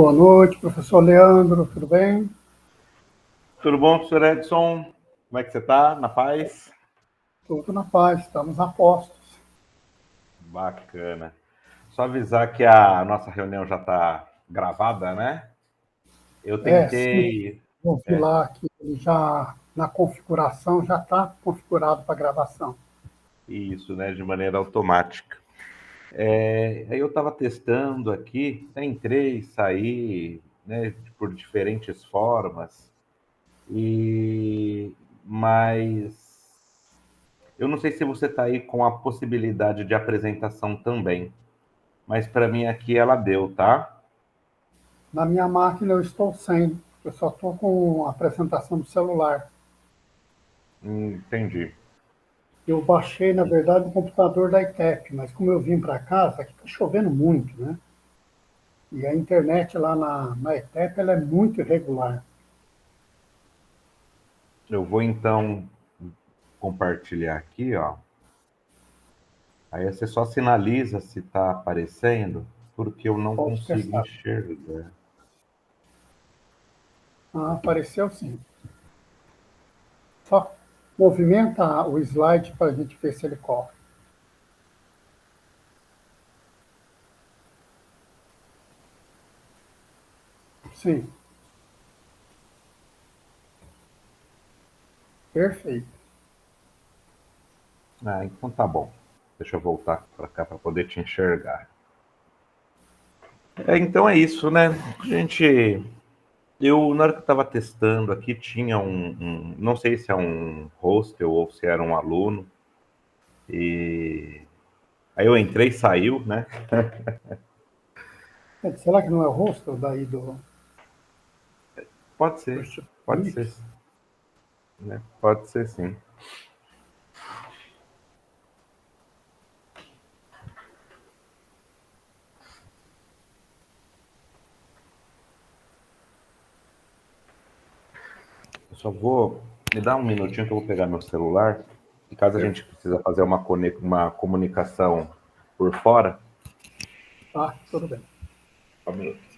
Boa noite, professor Leandro, tudo bem? Tudo bom, professor Edson? Como é que você está? Na paz? Tudo na paz, estamos a postos. Bacana. Só avisar que a nossa reunião já está gravada, né? Eu Sim, tentei. eu vi lá que ele já na configuração já está configurado para gravação. Isso, né? De maneira automática. Aí eu estava testando aqui, entrei, saí, né? Por diferentes formas. E mas eu não sei se você está aí com a possibilidade de apresentação também. Mas para mim aqui ela deu, tá? Na minha máquina eu estou sem, eu só estou com a apresentação do celular. Entendi. Eu baixei, na verdade, o computador da ITEP, mas como eu vim para casa, aqui está chovendo muito, né? E a internet lá na ITEP ela é muito irregular. Eu vou então compartilhar aqui, ó. Aí você só sinaliza se está aparecendo, porque eu não Pode consigo testar. enxergar. Ah, apareceu sim. Só movimenta o slide para a gente ver se ele corre. Sim, perfeito. Ah, então tá bom. Deixa eu voltar para cá para poder te enxergar. Então é isso, né? Gente, na hora que eu estava testando aqui, tinha não sei se é um hostel ou se era um aluno, e aí eu entrei e saiu, né? Será que não é o hostel daí do Instituto Pode ser, Unix? né? Pode ser sim. Eu só vou me dar um minutinho que eu vou pegar meu celular. E caso a gente precisa fazer uma comunicação por fora, Ah, tudo bem. só um minuto.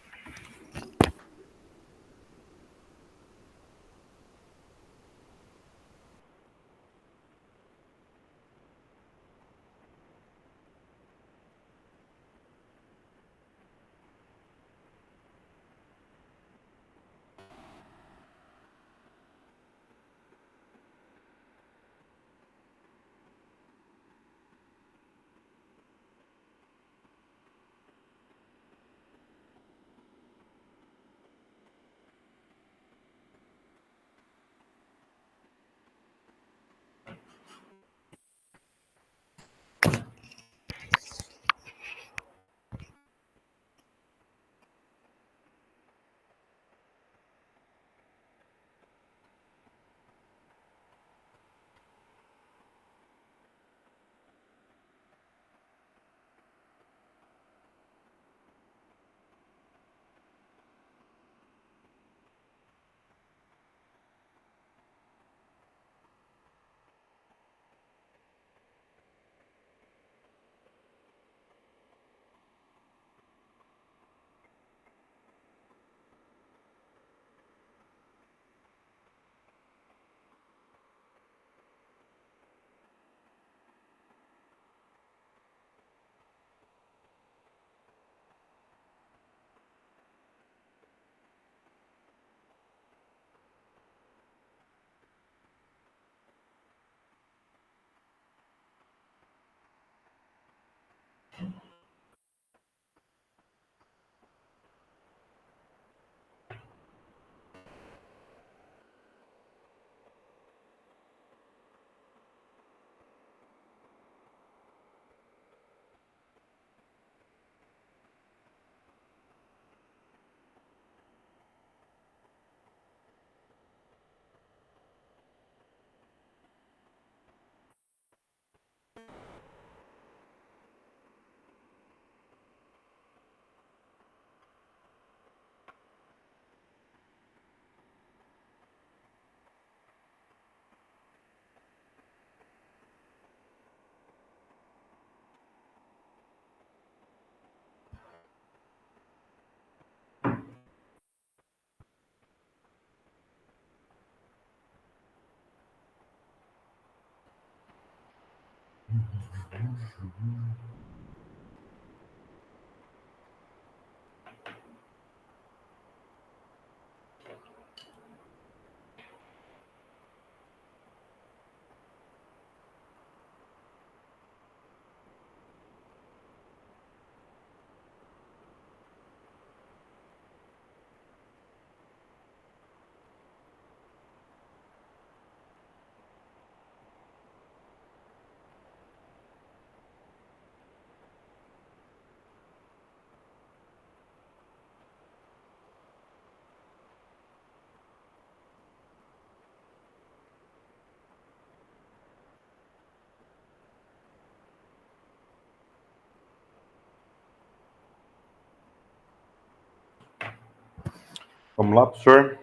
Vamos lá, professor.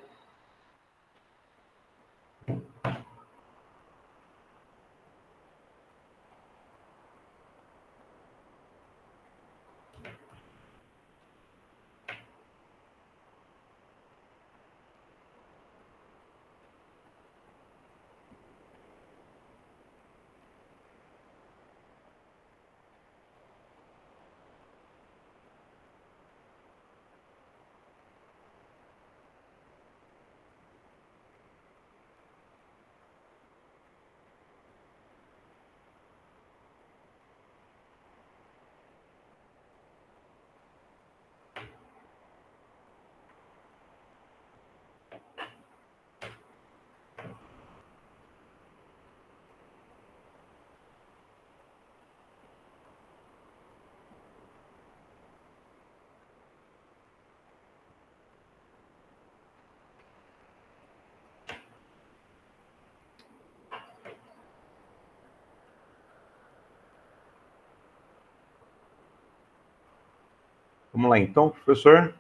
Vamos lá, então, professor.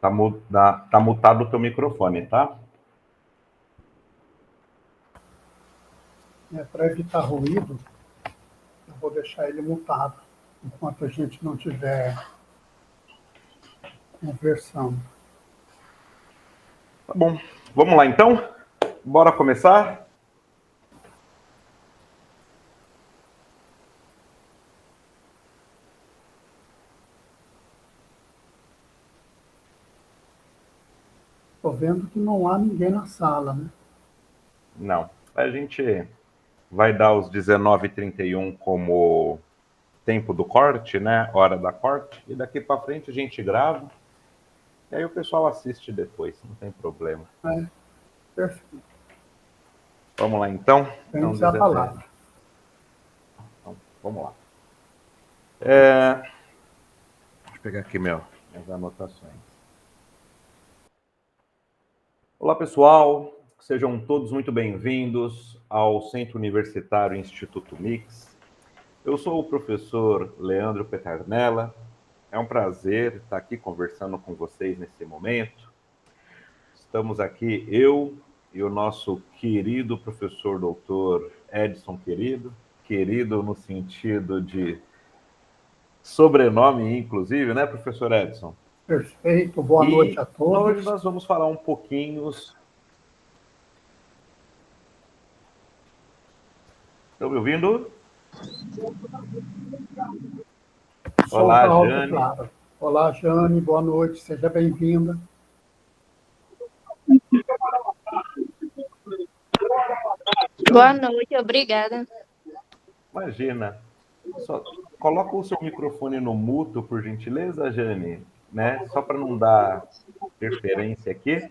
Tá mutado o teu microfone, tá? Para evitar ruído, eu vou deixar ele mutado, enquanto a gente não estiver conversando. Tá bom. Vamos lá, então? Bora começar? Estou vendo que não há ninguém na sala, né? Não. A gente vai dar os 19h31 como tempo do corte, né? Hora da corte. E daqui para frente a gente grava. E aí o pessoal assiste depois, não tem problema. Perfeito. Vamos lá, então? Temos a palavra. Então, vamos lá. Deixa eu pegar aqui minhas anotações. Olá, pessoal. Sejam todos muito bem-vindos ao Centro Universitário Instituto Mix. Eu sou o professor Leandro Peternella. É um prazer estar aqui conversando com vocês nesse momento. Estamos aqui, eu e o nosso querido professor doutor Edson Querido, querido no sentido de sobrenome, inclusive, né, professor Edson? Perfeito, boa noite a todos. Hoje nós vamos falar um pouquinho... Estão me ouvindo? Olá, Jane. Claro. Olá, Jane, boa noite, seja bem-vinda. Boa noite, obrigada. Imagina. Só coloca o seu microfone no mudo, por gentileza, Jane, né? Só para não dar interferência aqui.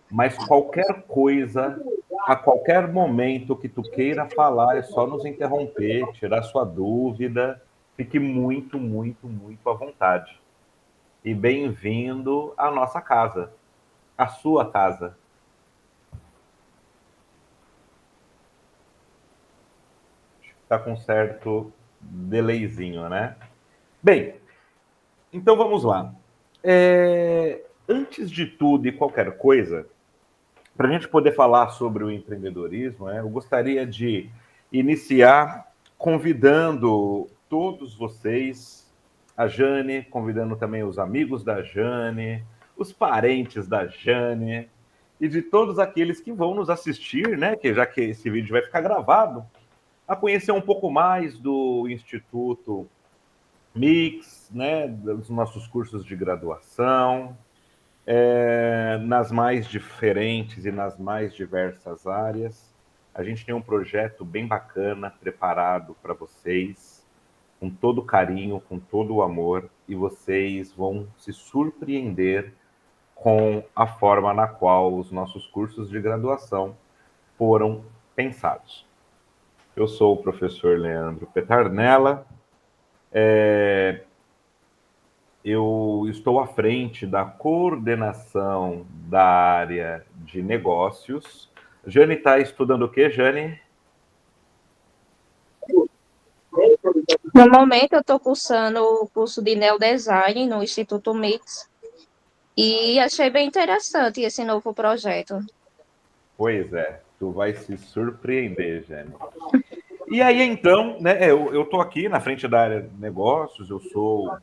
Mas qualquer coisa, a qualquer momento que tu queira falar, é só nos interromper, tirar sua dúvida. Fique muito, muito, muito à vontade. E bem-vindo à nossa casa, à sua casa. Está com certo delayzinho, né? Bem, então vamos lá. Antes de tudo e qualquer coisa, para a gente poder falar sobre o empreendedorismo, eu gostaria de iniciar convidando todos vocês, a Jane, convidando também os amigos da Jane, os parentes da Jane e de todos aqueles que vão nos assistir, né? Que já que esse vídeo vai ficar gravado, a conhecer um pouco mais do Instituto Mix, né? Dos nossos cursos de graduação, nas mais diferentes e nas mais diversas áreas. A gente tem um projeto bem bacana preparado para vocês, com todo carinho, com todo o amor, e vocês vão se surpreender com a forma na qual os nossos cursos de graduação foram pensados. Eu sou o professor Leandro Petardella, eu estou à frente da coordenação da área de negócios. Jane está estudando o quê, Jane? No momento, eu estou cursando o curso de Neodesign no Instituto Mix e achei bem interessante esse novo projeto. Pois é, tu vai se surpreender, Jane. E aí, então, né, eu estou aqui na frente da área de negócios, eu sou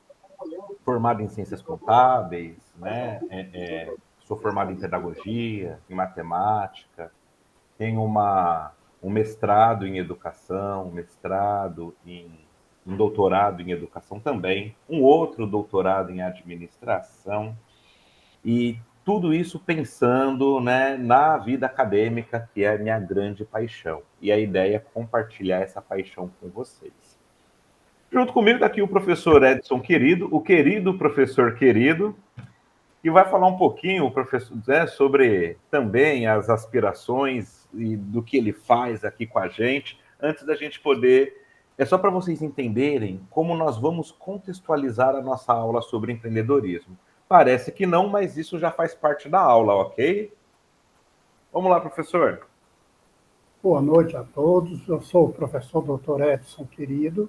formado em ciências contábeis, né, sou formado em pedagogia, em matemática, tenho um mestrado em educação, um doutorado em educação também, um outro doutorado em administração, e tudo isso pensando, né, na vida acadêmica, que é a minha grande paixão. E a ideia é compartilhar essa paixão com vocês. Junto comigo está aqui o professor Edson Querido, o querido professor Querido, que vai falar um pouquinho, professor, né, sobre também as aspirações e do que ele faz aqui com a gente, antes da gente poder... É só para vocês entenderem como nós vamos contextualizar a nossa aula sobre empreendedorismo. Parece que não, mas isso já faz parte da aula, ok? Vamos lá, professor. Boa noite a todos. Eu sou o professor Dr. Edson Querido.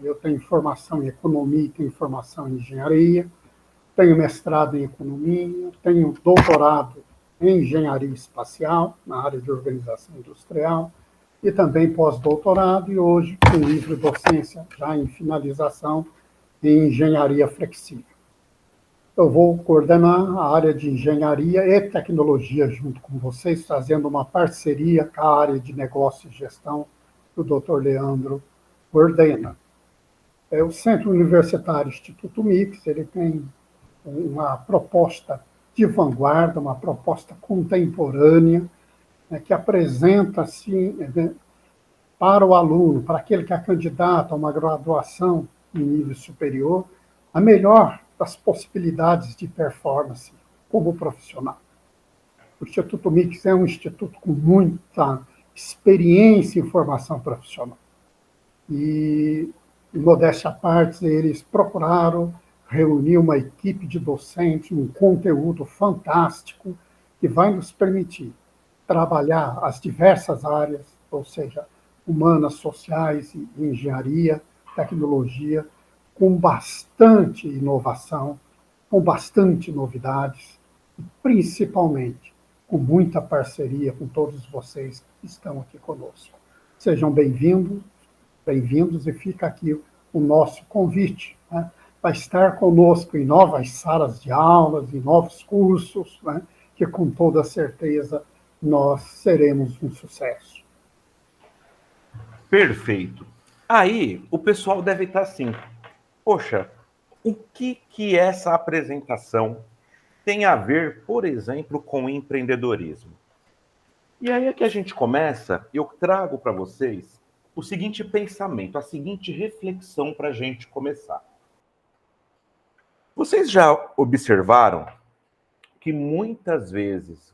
Eu tenho formação em economia e tenho formação em engenharia. Tenho mestrado em economia, tenho doutorado em engenharia espacial, na área de organização industrial, e também pós-doutorado, e hoje com livre docência, já em finalização, em engenharia flexível. Eu vou coordenar a área de engenharia e tecnologia junto com vocês, fazendo uma parceria com a área de negócio e gestão que o Dr. Leandro coordena. O Centro Universitário Instituto Mix, ele tem uma proposta de vanguarda, uma proposta contemporânea, né, que apresenta, assim, para o aluno, para aquele que é candidato a uma graduação em nível superior, a melhor das possibilidades de performance como profissional. O Instituto Mix é um instituto com muita experiência em formação profissional. E, modéstia à parte, eles procuraram reunir uma equipe de docentes, um conteúdo fantástico que vai nos permitir trabalhar as diversas áreas, ou seja, humanas, sociais e engenharia, tecnologia, com bastante inovação, com bastante novidades, e principalmente com muita parceria com todos vocês que estão aqui conosco. Sejam bem-vindos e fica aqui o nosso convite, né, para estar conosco em novas salas de aulas, em novos cursos, né, que com toda certeza nós seremos um sucesso. Perfeito. Aí, o pessoal deve estar assim, poxa, o que essa apresentação tem a ver, por exemplo, com empreendedorismo? E aí é que a gente começa, eu trago para vocês o seguinte pensamento, a seguinte reflexão para a gente começar. Vocês já observaram que muitas vezes,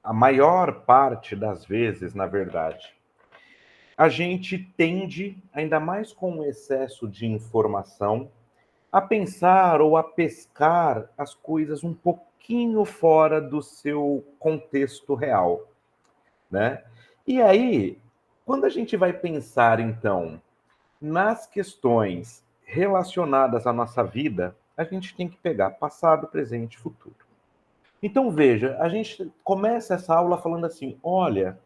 a maior parte das vezes, na verdade, a gente tende, ainda mais com o excesso de informação, a pensar ou a pescar as coisas um pouquinho fora do seu contexto real, né? E aí, quando a gente vai pensar, então, nas questões relacionadas à nossa vida, a gente tem que pegar passado, presente e futuro. Então, veja, a gente começa essa aula falando assim, olha,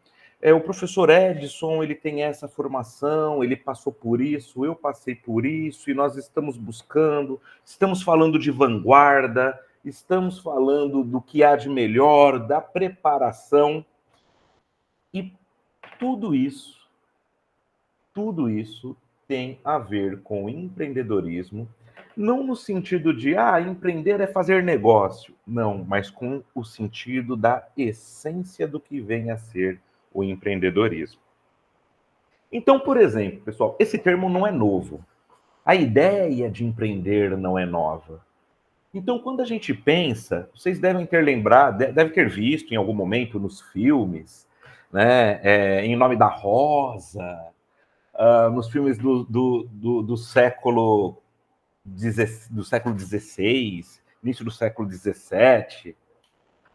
o professor Edson, ele tem essa formação, ele passou por isso, eu passei por isso, e nós estamos buscando, estamos falando de vanguarda, estamos falando do que há de melhor, da preparação, e tudo isso tem a ver com empreendedorismo, não no sentido de, empreender é fazer negócio. Não, mas com o sentido da essência do que vem a ser o empreendedorismo. Então, por exemplo, pessoal, esse termo não é novo. A ideia de empreender não é nova. Então, quando a gente pensa, vocês devem ter lembrado, devem ter visto em algum momento nos filmes, né, Em Nome da Rosa, nos filmes do século XVI, início do século XVII,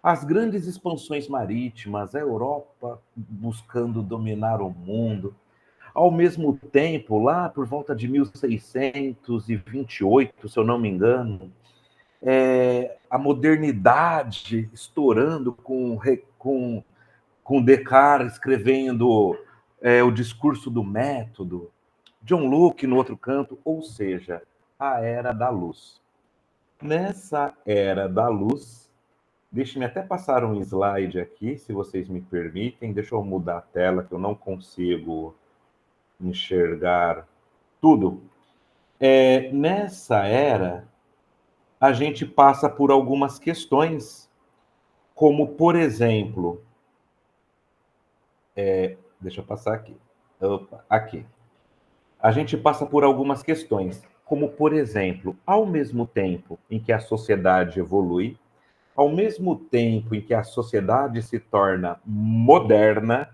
as grandes expansões marítimas, a Europa buscando dominar o mundo. Ao mesmo tempo, lá por volta de 1628, se eu não me engano, a modernidade estourando com Descartes escrevendo o discurso do método, John Locke no outro canto, ou seja, a Era da Luz. Nessa Era da Luz, deixe-me até passar um slide aqui, se vocês me permitem, deixa eu mudar a tela, que eu não consigo enxergar tudo. Nessa era, a gente passa por algumas questões, como, por exemplo, deixa eu passar aqui. Opa, aqui. A gente passa por algumas questões, como, por exemplo, ao mesmo tempo em que a sociedade evolui, ao mesmo tempo em que a sociedade se torna moderna,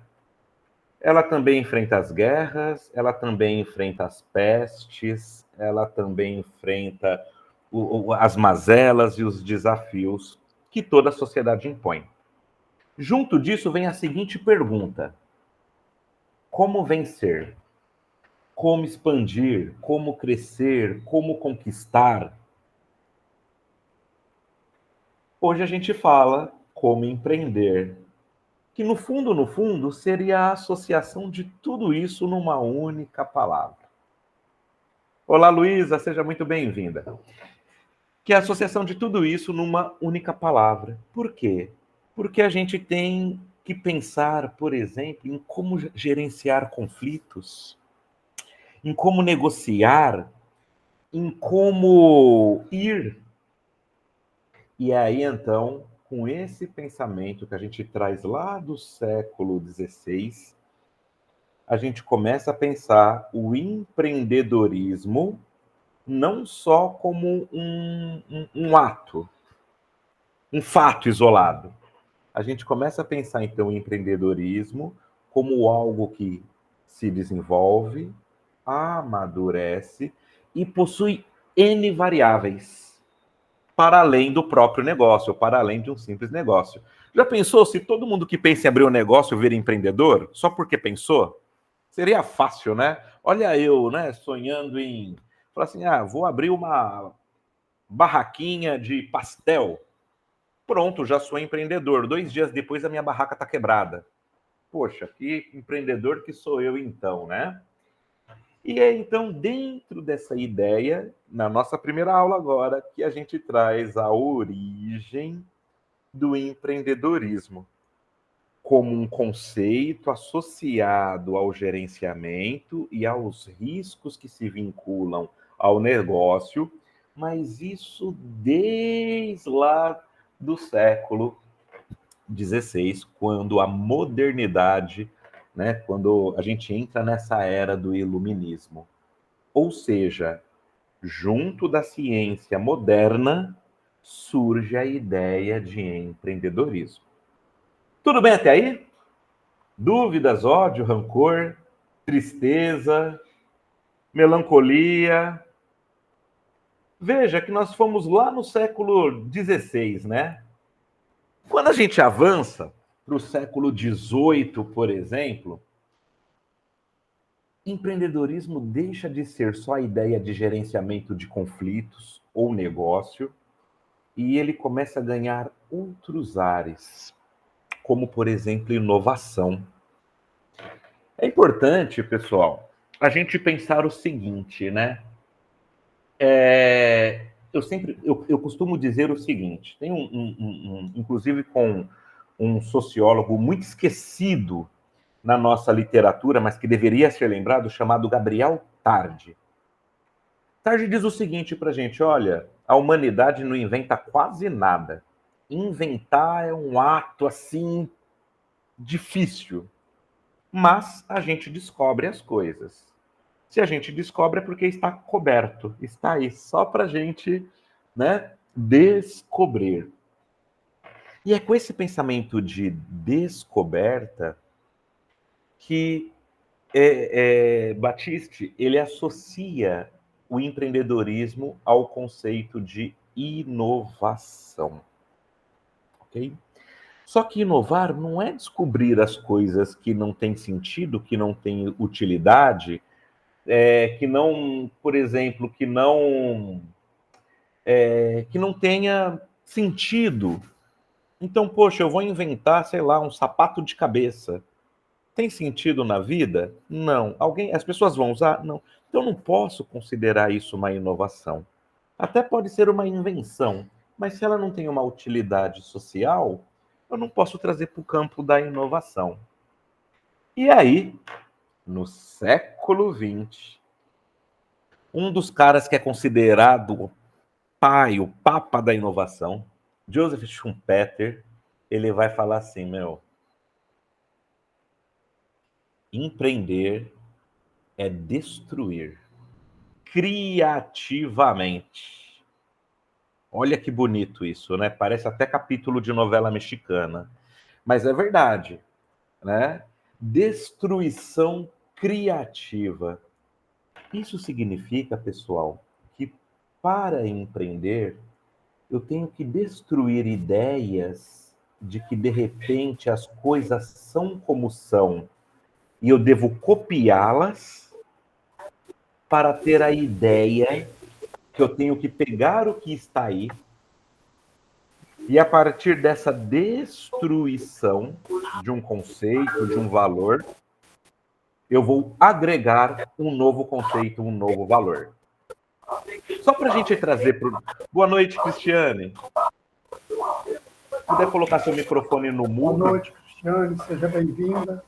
ela também enfrenta as guerras, ela também enfrenta as pestes, ela também enfrenta as mazelas e os desafios que toda a sociedade impõe. Junto disso vem a seguinte pergunta: como vencer? Como expandir? Como crescer? Como conquistar? Hoje a gente fala como empreender, que no fundo, seria a associação de tudo isso numa única palavra. Olá, Luísa, seja muito bem-vinda. Que é a associação de tudo isso numa única palavra. Por quê? Porque a gente tem que pensar, por exemplo, em como gerenciar conflitos, em como negociar, em como ir. E aí, então, com esse pensamento que a gente traz lá do século XVI, a gente começa a pensar o empreendedorismo não só como um ato, um fato isolado. A gente começa a pensar, então, em empreendedorismo como algo que se desenvolve, amadurece e possui N variáveis para além do próprio negócio, para além de um simples negócio. Já pensou se todo mundo que pensa em abrir um negócio vira empreendedor, só porque pensou? Seria fácil, né? Olha eu, né, sonhando em... Falar assim, vou abrir uma barraquinha de pastel. Pronto, já sou empreendedor. 2 dias depois a minha barraca está quebrada. Poxa, que empreendedor que sou eu então, né? E é então dentro dessa ideia, na nossa primeira aula agora, que a gente traz a origem do empreendedorismo como um conceito associado ao gerenciamento e aos riscos que se vinculam ao negócio, mas isso desde lá do século XVI, quando a modernidade, né, quando a gente entra nessa era do iluminismo. Ou seja, junto da ciência moderna, surge a ideia de empreendedorismo. Tudo bem até aí? Dúvidas, ódio, rancor, tristeza, melancolia? Veja que nós fomos lá no século XVI, né? Quando a gente avança para o século XVIII, por exemplo, empreendedorismo deixa de ser só a ideia de gerenciamento de conflitos ou negócio e ele começa a ganhar outros ares, como, por exemplo, inovação. É importante, pessoal, a gente pensar o seguinte, né? Eu costumo dizer o seguinte, tem inclusive com um sociólogo muito esquecido na nossa literatura, mas que deveria ser lembrado, chamado Gabriel Tarde. Tarde diz o seguinte para a gente, olha, a humanidade não inventa quase nada. Inventar é um ato, assim, difícil, mas a gente descobre as coisas. Se a gente descobre é porque está coberto, está aí, só para a gente, né, descobrir. E é com esse pensamento de descoberta que Batiste, ele associa o empreendedorismo ao conceito de inovação, ok? Só que inovar não é descobrir as coisas que não têm sentido, que não têm utilidade, que não, por exemplo, que não tenha sentido. Então, poxa, eu vou inventar, sei lá, um sapato de cabeça. Tem sentido na vida? Não. As pessoas vão usar? Não. Então, eu não posso considerar isso uma inovação. Até pode ser uma invenção, mas se ela não tem uma utilidade social, eu não posso trazer para o campo da inovação. E aí, no século XX, um dos caras que é considerado o pai, o papa da inovação, Joseph Schumpeter, ele vai falar assim, empreender é destruir criativamente. Olha que bonito isso, né? Parece até capítulo de novela mexicana. Mas é verdade, né? Destruição criativa. Isso significa, pessoal, que para empreender, eu tenho que destruir ideias de que, de repente, as coisas são como são e eu devo copiá-las para ter a ideia que eu tenho que pegar o que está aí e, a partir dessa destruição de um conceito, de um valor, eu vou agregar um novo conceito, um novo valor. Só para a gente trazer para o... Boa noite, Cristiane. Se puder colocar seu microfone no mudo. Boa noite, Cristiane, seja bem-vinda.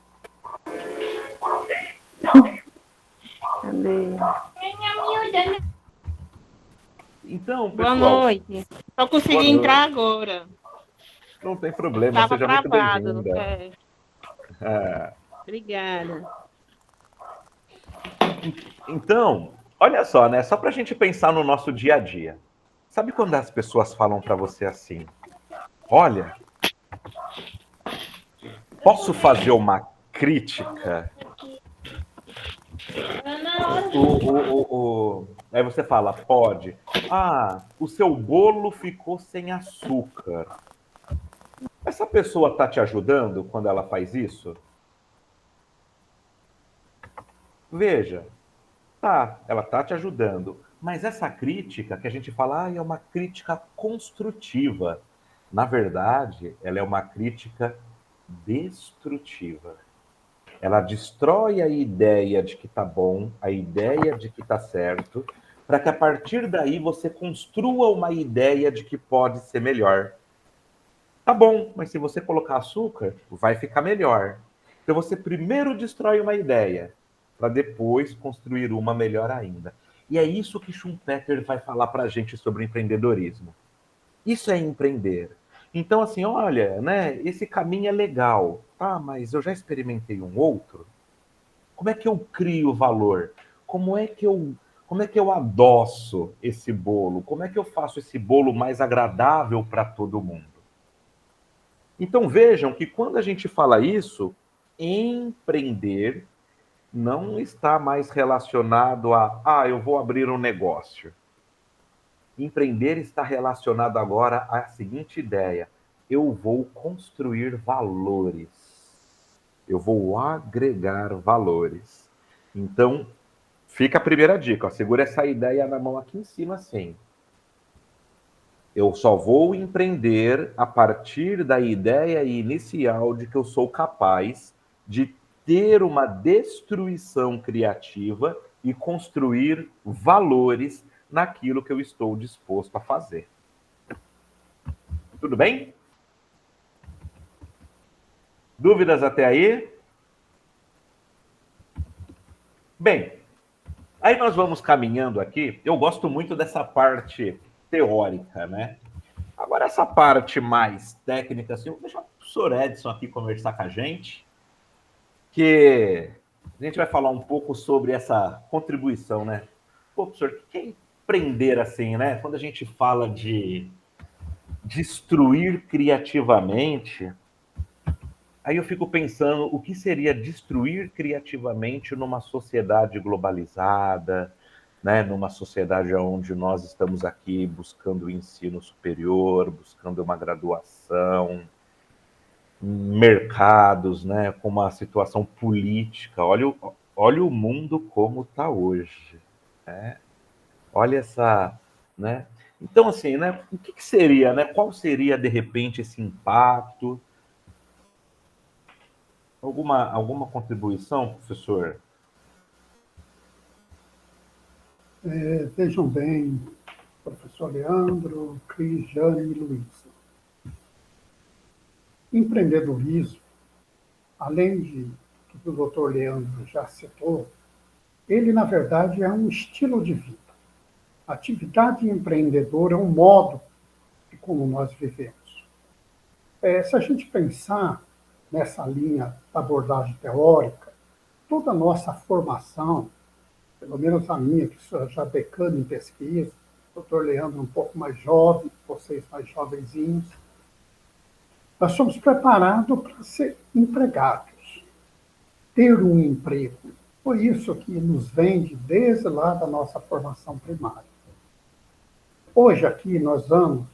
Então, pessoal... Boa noite. Só consegui entrar agora. Não tem problema, seja muito bem-vinda. Obrigada. Então, olha só, né? Só para a gente pensar no nosso dia a dia. Sabe quando as pessoas falam para você assim, olha, posso fazer uma crítica? Aí você fala, pode. Ah, o seu bolo ficou sem açúcar. Essa pessoa está te ajudando quando ela faz isso? Veja, tá, ela está te ajudando. Mas essa crítica que a gente fala, é uma crítica construtiva. Na verdade, ela é uma crítica destrutiva. Ela destrói a ideia de que tá bom, a ideia de que tá certo, para que a partir daí você construa uma ideia de que pode ser melhor. Tá bom, mas se você colocar açúcar, vai ficar melhor. Então você primeiro destrói uma ideia, para depois construir uma melhor ainda. E é isso que Schumpeter vai falar para a gente sobre empreendedorismo. Isso é empreender. Então, assim, olha, né, esse caminho é legal. Ah, mas eu já experimentei um outro. Como é que eu crio valor? Como é que eu adoço esse bolo? Como é que eu faço esse bolo mais agradável para todo mundo? Então, vejam que quando a gente fala isso, empreender não está mais relacionado a, eu vou abrir um negócio. Empreender está relacionado agora à seguinte ideia: eu vou construir valores, eu vou agregar valores. Então, fica a primeira dica, ó, segura essa ideia na mão aqui em cima, assim. Eu só vou empreender a partir da ideia inicial de que eu sou capaz de ter uma destruição criativa e construir valores naquilo que eu estou disposto a fazer. Tudo bem? Dúvidas até aí? Bem, aí nós vamos caminhando aqui. Eu gosto muito dessa parte teórica, né? Agora, essa parte mais técnica, assim, eu vou deixar o professor Edson aqui conversar com a gente, que a gente vai falar um pouco sobre essa contribuição, né? Pô, professor, o que é empreender assim, né? Quando a gente fala de destruir criativamente, aí eu fico pensando o que seria destruir criativamente numa sociedade globalizada, né, numa sociedade onde nós estamos aqui buscando o ensino superior, buscando uma graduação, mercados, né, com uma situação política. Olha o mundo como está hoje, né? Olha essa, né? Então, assim, né, o que seria, né? Qual seria, de repente, esse impacto? Alguma contribuição, professor? Vejam bem, professor Leandro, Cris, Jane e Luiz. Empreendedorismo, além de que o doutor Leandro já citou, ele, na verdade, é um estilo de vida. A atividade empreendedora é um modo de como nós vivemos. Se a gente pensar nessa linha da abordagem teórica, toda a nossa formação, pelo menos a minha, que sou já decano em pesquisa, doutor Leandro um pouco mais jovem, vocês mais jovenzinhos, nós somos preparados para ser empregados, ter um emprego. Foi isso que nos vende desde lá da nossa formação primária. Hoje aqui nós vamos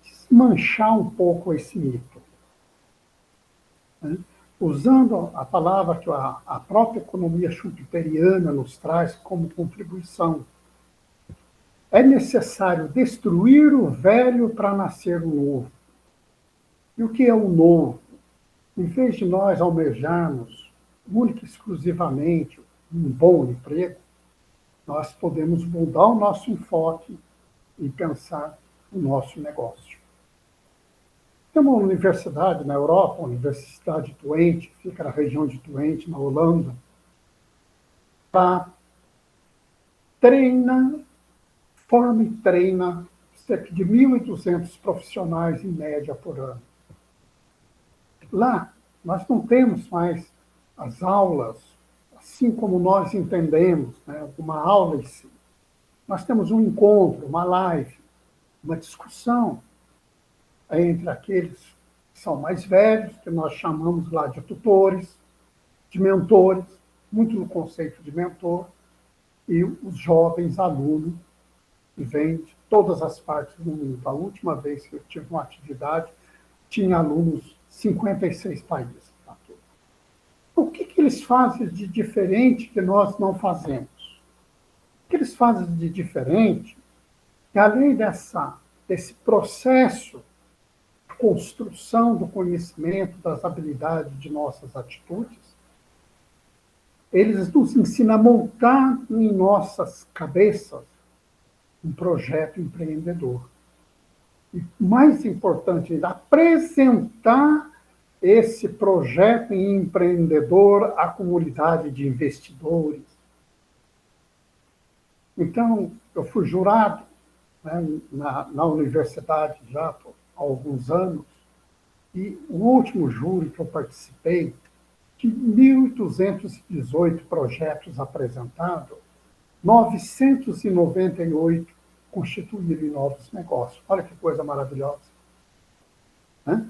desmanchar um pouco esse mito, né? Usando a palavra que a própria economia schumpeteriana nos traz como contribuição. É necessário destruir o velho para nascer o novo. E o que é o novo? Em vez de nós almejarmos única e exclusivamente um bom emprego, nós podemos mudar o nosso enfoque e pensar o nosso negócio. Tem uma universidade na Europa, a Universidade de Twente, fica na região de Twente, na Holanda, forma e treina cerca de 1.200 profissionais em média por ano. Lá, nós não temos mais as aulas, assim como nós entendemos, né, uma aula em si. Nós temos um encontro, uma live, uma discussão entre aqueles que são mais velhos, que nós chamamos lá de tutores, de mentores, muito no conceito de mentor, e os jovens alunos, que vêm de todas as partes do mundo. A última vez que eu tive uma atividade, tinha alunos de 56 países. O que eles fazem de diferente que nós não fazemos? O que eles fazem de diferente é, além desse processo de construção do conhecimento, das habilidades de nossas atitudes, eles nos ensinam a montar em nossas cabeças um projeto empreendedor. E, mais importante ainda, apresentar esse projeto empreendedor à comunidade de investidores. Então, eu fui jurado, né, na universidade já há alguns anos, e o último júri que eu participei, de 1.218 projetos apresentados, 998 constituíram novos negócios. Olha que coisa maravilhosa. Né?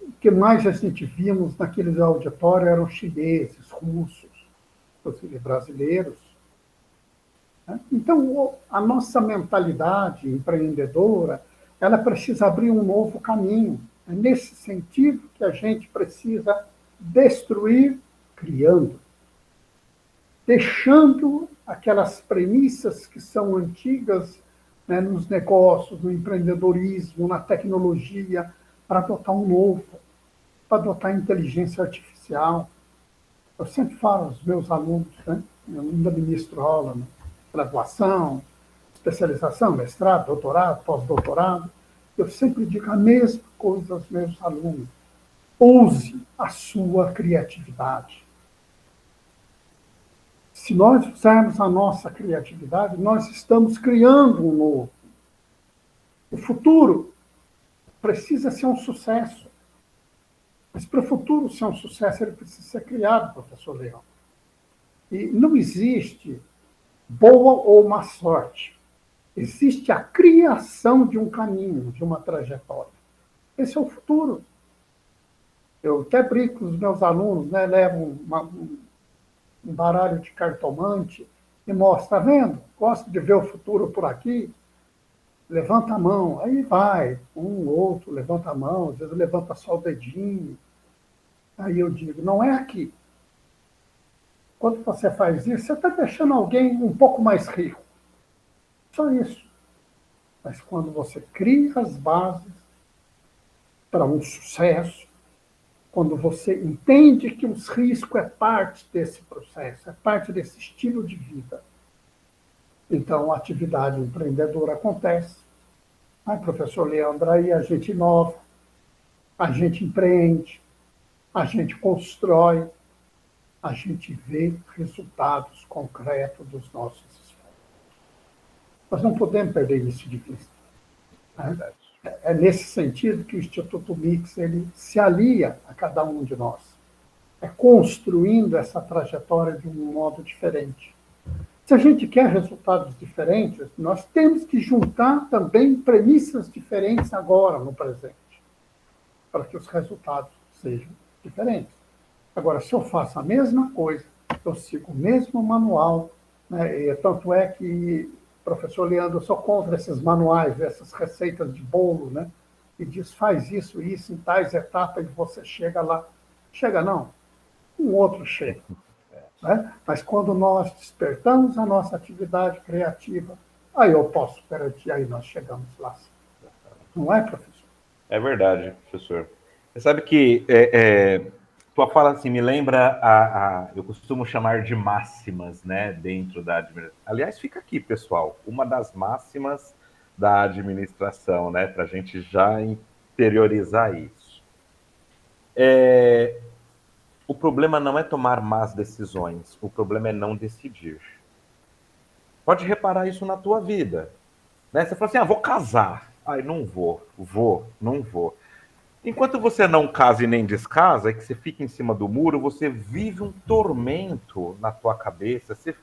O que mais a gente vimos naqueles auditórios eram chineses, russos, brasileiros. Né? Então, a nossa mentalidade empreendedora, ela precisa abrir um novo caminho. É nesse sentido que a gente precisa destruir criando, deixando aquelas premissas que são antigas né, nos negócios, no empreendedorismo, na tecnologia, para adotar um novo, para adotar a inteligência artificial. Eu sempre falo aos meus alunos, né, eu ainda ministro aula, né, graduação, especialização, mestrado, doutorado, pós-doutorado, eu sempre digo a mesma coisa aos meus alunos. Use a sua criatividade. Se nós usarmos a nossa criatividade, nós estamos criando um novo. O futuro precisa ser um sucesso. Mas para o futuro ser um sucesso, ele precisa ser criado, professor Leão. E não existe boa ou má sorte. Existe a criação de um caminho, de uma trajetória. Esse é o futuro. Eu até brinco com os meus alunos, né, levo um baralho de cartomante e mostro, está vendo? Gosto de ver o futuro por aqui? Levanta a mão. Aí vai, um ou outro levanta a mão, às vezes levanta só o dedinho. Aí eu digo, não é aqui. Quando você faz isso, você está deixando alguém um pouco mais rico. Só isso. Mas quando você cria as bases para um sucesso, quando você entende que os riscos é parte desse processo, é parte desse estilo de vida, então a atividade empreendedora acontece. Aí, professor Leandro, aí a gente inova, a gente empreende, a gente constrói, a gente vê resultados concretos dos nossos esforços. Nós não podemos perder isso de vista. Né? É nesse sentido que o Instituto Mix ele se alia a cada um de nós. É construindo essa trajetória de um modo diferente. Se a gente quer resultados diferentes, nós temos que juntar também premissas diferentes agora, no presente, para que os resultados sejam diferentes. Agora, se eu faço a mesma coisa, eu sigo o mesmo manual, né? E tanto é que professor Leandro, eu sou contra esses manuais, essas receitas de bolo, né? E diz, faz isso, em tais etapas, e você chega lá. Chega não, um outro chega. Né? Mas quando nós despertamos a nossa atividade criativa, aí eu posso garantir, aí nós chegamos lá. Não é, professor? É verdade, professor. Você sabe que tua fala assim, me lembra eu costumo chamar de máximas, né, dentro da administração. Aliás, fica aqui, pessoal, uma das máximas da administração, né, para a gente já interiorizar isso. O problema não é tomar más decisões, o problema é não decidir. Pode reparar isso na tua vida, né? Você fala assim, vou casar. Ai, não não vou. Enquanto você não casa e nem descasa, é que você fica em cima do muro, você vive um tormento na tua cabeça. Você,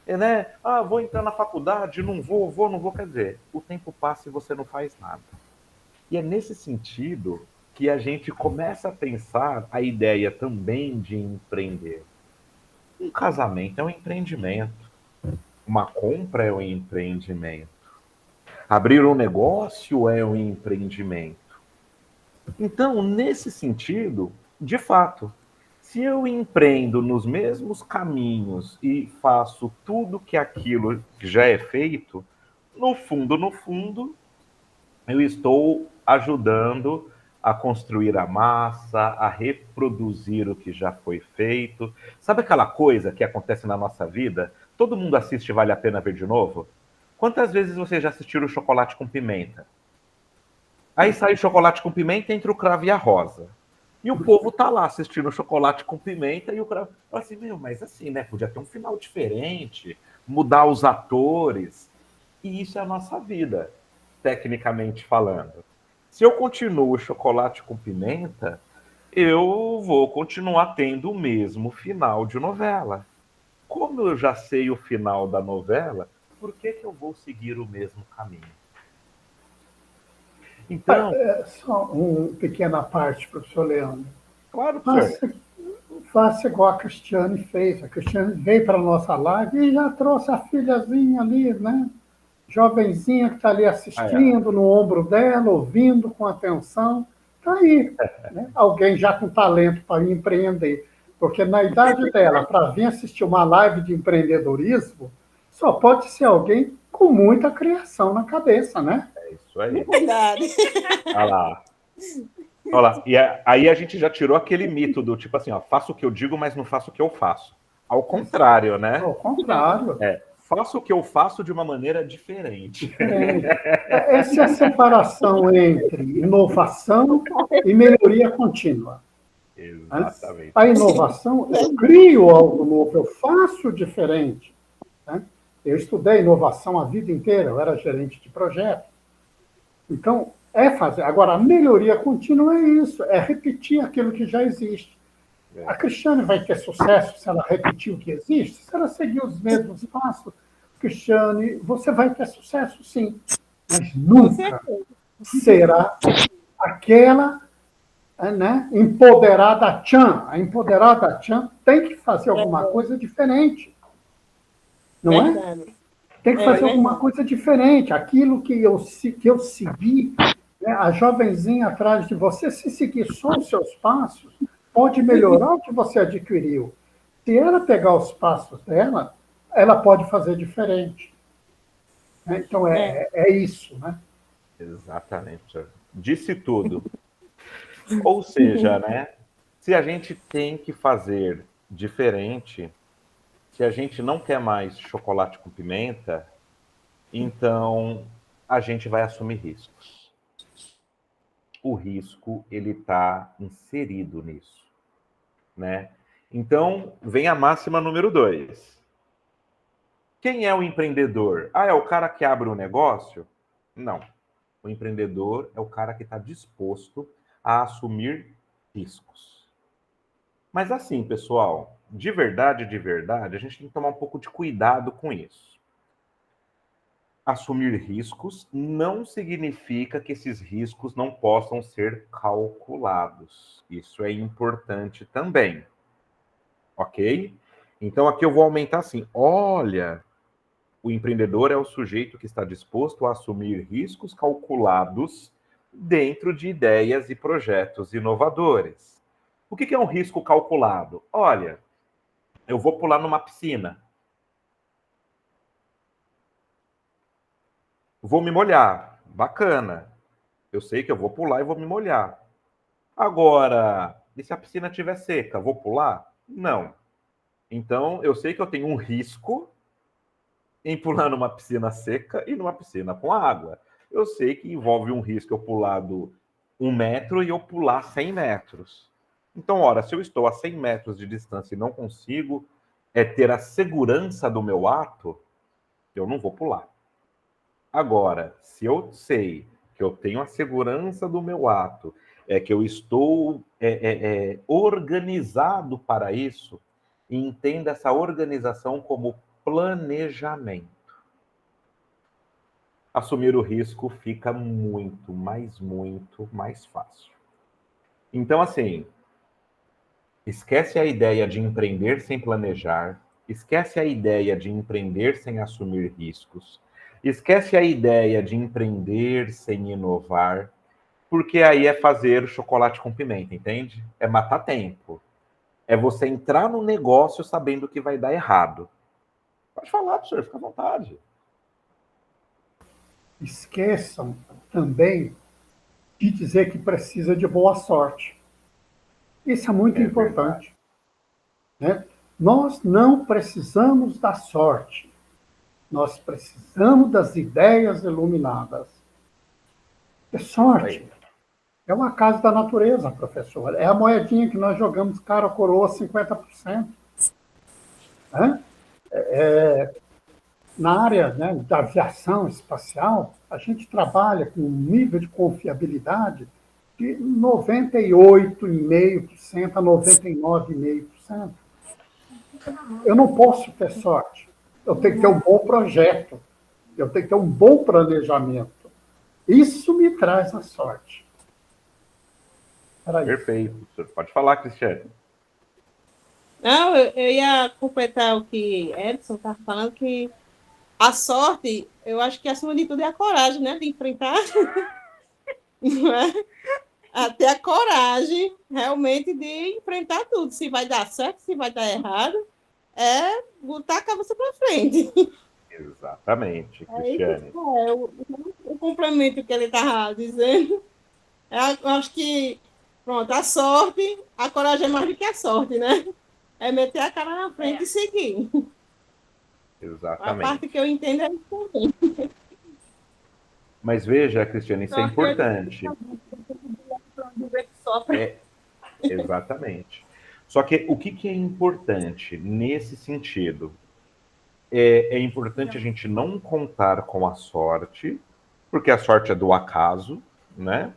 né? Vou entrar na faculdade, não vou. Quer dizer, o tempo passa e você não faz nada. E é nesse sentido que a gente começa a pensar a ideia também de empreender. Um casamento é um empreendimento. Uma compra é um empreendimento. Abrir um negócio é um empreendimento. Então, nesse sentido, de fato, se eu empreendo nos mesmos caminhos e faço tudo que aquilo que já é feito, no fundo, eu estou ajudando a construir a massa, a reproduzir o que já foi feito. Sabe aquela coisa que acontece na nossa vida? Todo mundo assiste Vale a Pena Ver de Novo? Quantas vezes vocês já assistiram Chocolate com Pimenta? Aí sai o Chocolate com Pimenta entre o Cravo e a Rosa. E o povo tá lá assistindo Chocolate com Pimenta e o Cravo... Fala assim, mas assim, né? Podia ter um final diferente, mudar os atores. E isso é a nossa vida, tecnicamente falando. Se eu continuo Chocolate com Pimenta, eu vou continuar tendo o mesmo final de novela. Como eu já sei o final da novela, por que eu vou seguir o mesmo caminho? Então... Só uma pequena parte, professor Leandro. Claro, professor. Faça igual a Cristiane fez. A Cristiane veio para a nossa live e já trouxe a filhazinha ali, né? Jovenzinha que está ali assistindo no ombro dela, ouvindo com atenção. Está aí. Né? Alguém já com talento para empreender. Porque na idade dela, para vir assistir uma live de empreendedorismo, só pode ser alguém com muita criação na cabeça, né? É isso aí. Verdade. Olha lá. Olha lá. E aí a gente já tirou aquele mito do tipo assim, ó, faço o que eu digo, mas não faço o que eu faço. Ao contrário, né? Ao contrário. Faço o que eu faço de uma maneira diferente. Diferente. Essa é a separação entre inovação e melhoria contínua. Exatamente. A inovação, eu crio algo novo, eu faço diferente. Né? Eu estudei inovação a vida inteira, eu era gerente de projeto. Então, é fazer. Agora, a melhoria contínua é isso, é repetir aquilo que já existe. A Cristiane vai ter sucesso se ela repetir o que existe, se ela seguir os mesmos passos. Cristiane, você vai ter sucesso, sim, mas nunca será aquela, né, empoderada tchan. A empoderada tchan tem que fazer alguma coisa diferente, não é? Tem que fazer alguma coisa diferente. Aquilo que eu segui, né, a jovenzinha atrás de você, se seguir só os seus passos, pode melhorar o que você adquiriu. Se ela pegar os passos dela, ela pode fazer diferente. Então, é isso, né? Exatamente. Disse tudo. Ou seja, né? Se a gente tem que fazer diferente, se a gente não quer mais chocolate com pimenta, então a gente vai assumir riscos. O risco, ele está inserido nisso, né? Então, vem a máxima número 2. Quem é o empreendedor? Ah, é o cara que abre o negócio? Não. O empreendedor é o cara que está disposto a assumir riscos. Mas assim, pessoal, de verdade, a gente tem que tomar um pouco de cuidado com isso. Assumir riscos não significa que esses riscos não possam ser calculados. Isso é importante também. Ok? Então aqui eu vou aumentar assim. Olha, o empreendedor é o sujeito que está disposto a assumir riscos calculados dentro de ideias e projetos inovadores. O que é um risco calculado? Olha, eu vou pular numa piscina. Vou me molhar. Bacana. Eu sei que eu vou pular e vou me molhar. Agora, e se a piscina estiver seca, vou pular? Não. Então, eu sei que eu tenho um risco em pular numa piscina seca e numa piscina com água. Eu sei que envolve um risco eu pular do 1 metro e eu pular 100 metros. Então, ora, se eu estou a 100 metros de distância e não consigo ter a segurança do meu ato, eu não vou pular. Agora, se eu sei que eu tenho a segurança do meu ato, que eu estou organizado para isso, e entenda essa organização como planejamento. Assumir o risco fica muito mais fácil. Então, assim, esquece a ideia de empreender sem planejar, esquece a ideia de empreender sem assumir riscos, esquece a ideia de empreender sem inovar, porque aí é fazer chocolate com pimenta, entende? É matar tempo. É você entrar no negócio sabendo que vai dar errado. Pode falar, professor, fica à vontade. Esqueçam também de dizer que precisa de boa sorte. Isso é muito importante. Né? Nós não precisamos da sorte. Nós precisamos das ideias iluminadas. É sorte. É um acaso da natureza, professor. É a moedinha que nós jogamos cara ou coroa 50%. Na área, né, da aviação espacial, a gente trabalha com um nível de confiabilidade de 98,5% a 99,5%. Eu não posso ter sorte. Eu tenho que ter um bom projeto. Eu tenho que ter um bom planejamento. Isso me traz a sorte. Perfeito. Você pode falar, Cristiane. Não, eu ia completar o que Edson estava falando, que a sorte, eu acho que acima de tudo é a coragem, né, de enfrentar. Não é? Até a coragem, realmente, de enfrentar tudo. Se vai dar certo, se vai dar errado, é botar a cabeça para frente. Exatamente, É isso, Cristiane. o complemento que ele estava dizendo. Eu acho que, pronto, a sorte, a coragem é mais do que a sorte, né? É meter a cara na frente e seguir. A parte que Exatamente. eu entendo é isso também. Mas veja, Cristiane, isso é Sorte é importante. dizer que sofre. Exatamente. Só que o que é importante nesse sentido? É importante a gente não contar com a sorte, porque a sorte é do acaso, né?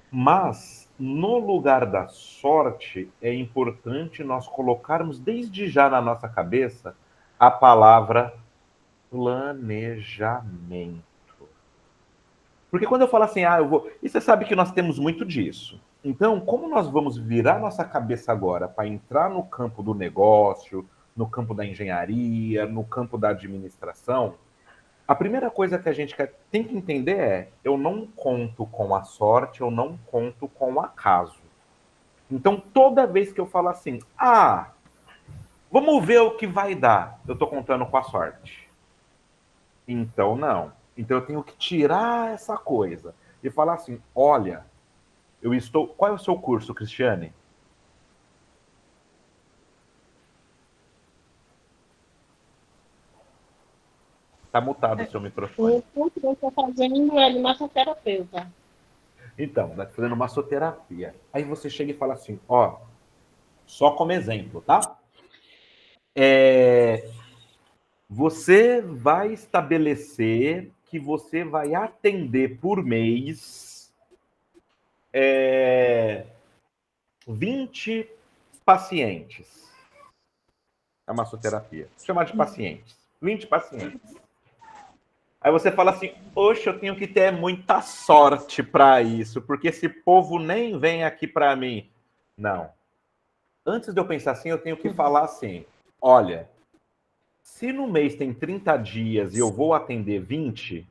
Mas, no lugar da sorte, é importante nós colocarmos desde já na nossa cabeça a palavra planejamento. Porque quando eu falo assim, eu vou. E você sabe que nós temos muito disso. Então, como nós vamos virar nossa cabeça agora para entrar no campo do negócio, no campo da engenharia, no campo da administração, a primeira coisa que a gente tem que entender é: eu não conto com a sorte, eu não conto com o acaso. Então, toda vez que eu falo assim, vamos ver o que vai dar, eu estou contando com a sorte. Então, não. Então, eu tenho que tirar essa coisa e falar assim: olha, eu estou. Qual é o seu curso, Cristiane? Está mutado o seu microfone. O curso que eu estou fazendo é de massoterapeuta. Então, está fazendo massoterapia. Aí você chega e fala assim: só como exemplo, tá? Você vai estabelecer que você vai atender por mês 20 pacientes. A massoterapia. Vou chamar de pacientes. 20 pacientes. Aí você fala assim: oxe, eu tenho que ter muita sorte para isso, porque esse povo nem vem aqui para mim. Não. Antes de eu pensar assim, eu tenho que falar assim: olha, se no mês tem 30 dias e eu vou atender 20,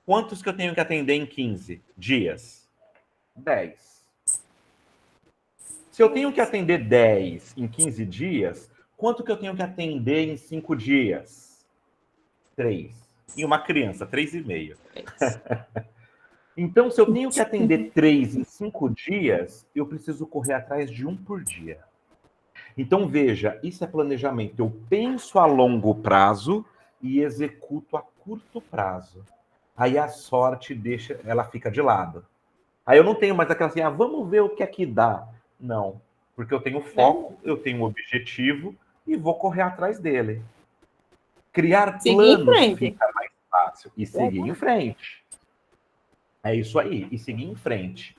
quantos que eu tenho que atender em 15 dias? 10. Se eu tenho que atender 10 em 15 dias, quanto que eu tenho que atender em 5 dias? 3. E uma criança, 3,5. Então, se eu tenho que atender 3 em 5 dias, eu preciso correr atrás de um por dia. Então, veja, isso é planejamento. Eu penso a longo prazo e executo a curto prazo. Aí a sorte ela fica de lado. Aí eu não tenho mais aquela assim, vamos ver o que é que dá. Não, porque eu tenho foco, eu tenho um objetivo e vou correr atrás dele. Criar planos fica mais fácil e seguir em frente. É isso aí, e seguir em frente.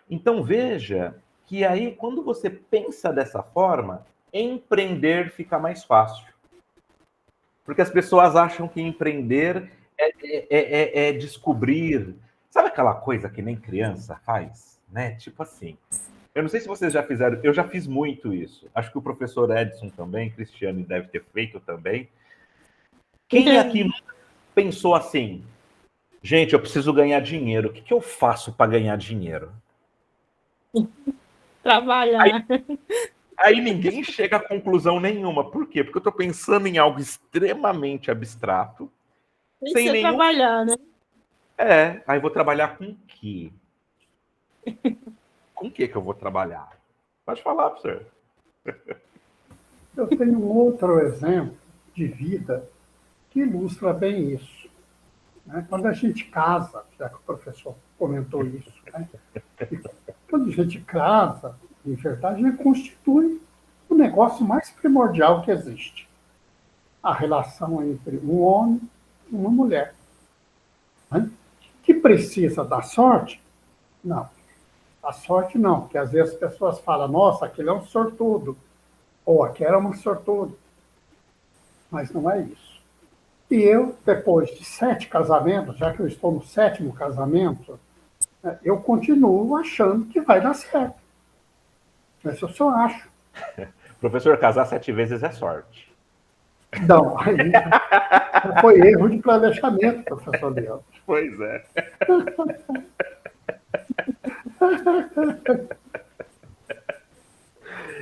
Então veja que aí, quando você pensa dessa forma, empreender fica mais fácil. Porque as pessoas acham que empreender é descobrir. Sabe aquela coisa que nem criança faz? Né? Tipo assim. Eu não sei se vocês já fizeram, eu já fiz muito isso. Acho que o professor Edson também, Cristiane deve ter feito também. Quem aqui pensou assim, gente, eu preciso ganhar dinheiro, o que eu faço para ganhar dinheiro? Trabalhar. Aí ninguém chega a conclusão nenhuma. Por quê? Porque eu estou pensando em algo extremamente abstrato. Sem nenhum... trabalhar, né? Aí vou trabalhar com o quê? Com o que eu vou trabalhar? Pode falar, professor. Eu tenho um outro exemplo de vida que ilustra bem isso. Né? Quando a gente casa, já que o professor comentou isso, né? Quando a gente casa, em verdade, ele constitui o negócio mais primordial que existe. A relação entre um homem e uma mulher. Né? Que precisa da sorte? Não. A sorte não, porque às vezes as pessoas falam, nossa, aquele é um sortudo, ou aquela é uma sortuda. Mas não é isso. E eu, depois de 7 casamentos, já que eu estou no 7º casamento, eu continuo achando que vai dar certo. Mas eu só acho. Professor, casar 7 vezes é sorte. Não, aí foi erro de planejamento, professor Leandro. Pois é.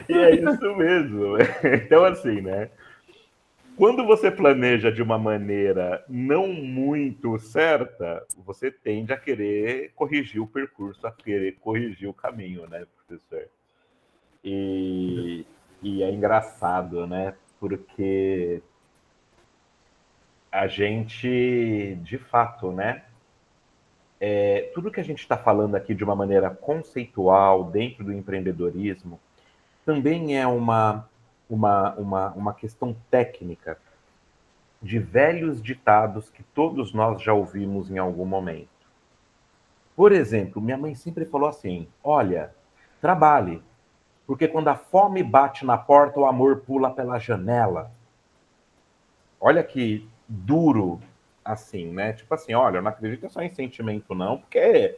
E é isso mesmo. Então, assim, né? Quando você planeja de uma maneira não muito certa, você tende a querer corrigir o percurso, a querer corrigir o caminho, né, professor? E, e é engraçado, né? Porque a gente, de fato, né? Tudo que a gente está falando aqui de uma maneira conceitual dentro do empreendedorismo também é uma questão técnica de velhos ditados que todos nós já ouvimos em algum momento. Por exemplo, minha mãe sempre falou assim: olha, trabalhe, porque quando a fome bate na porta, o amor pula pela janela. Olha que duro assim, né? Tipo assim, olha, eu não acredito só em sentimento, não, porque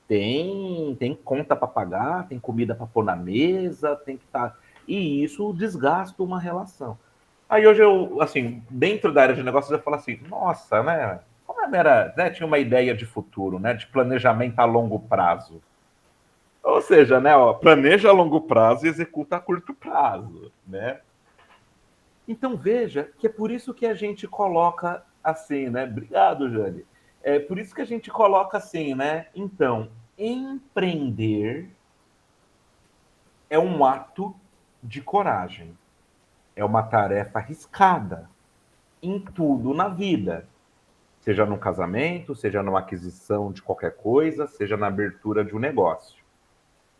tem conta para pagar, tem comida para pôr na mesa, tem que estar. E isso desgasta uma relação. Aí hoje eu, assim, dentro da área de negócios, eu falo assim, nossa, né? Como era, né? Tinha uma ideia de futuro, né? De planejamento a longo prazo. Ou seja, né? Ó, planeja a longo prazo e executa a curto prazo, né? Então veja que é por isso que a gente coloca assim, né? Obrigado, Jane. É por isso que a gente coloca assim, né? Então, empreender é um ato de coragem. É uma tarefa arriscada em tudo na vida. Seja no casamento, seja numa aquisição de qualquer coisa, seja na abertura de um negócio.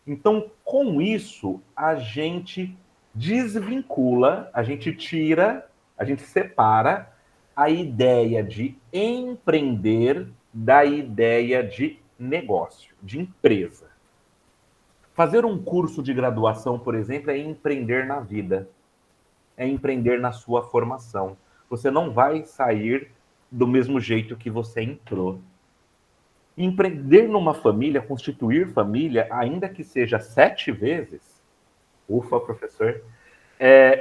Então, com isso, a gente desvincula, a gente tira, a gente separa a ideia de empreender da ideia de negócio, de empresa. Fazer um curso de graduação, por exemplo, é empreender na vida, é empreender na sua formação. Você não vai sair do mesmo jeito que você entrou. Empreender numa família, constituir família, ainda que seja 7 vezes, ufa, professor, é...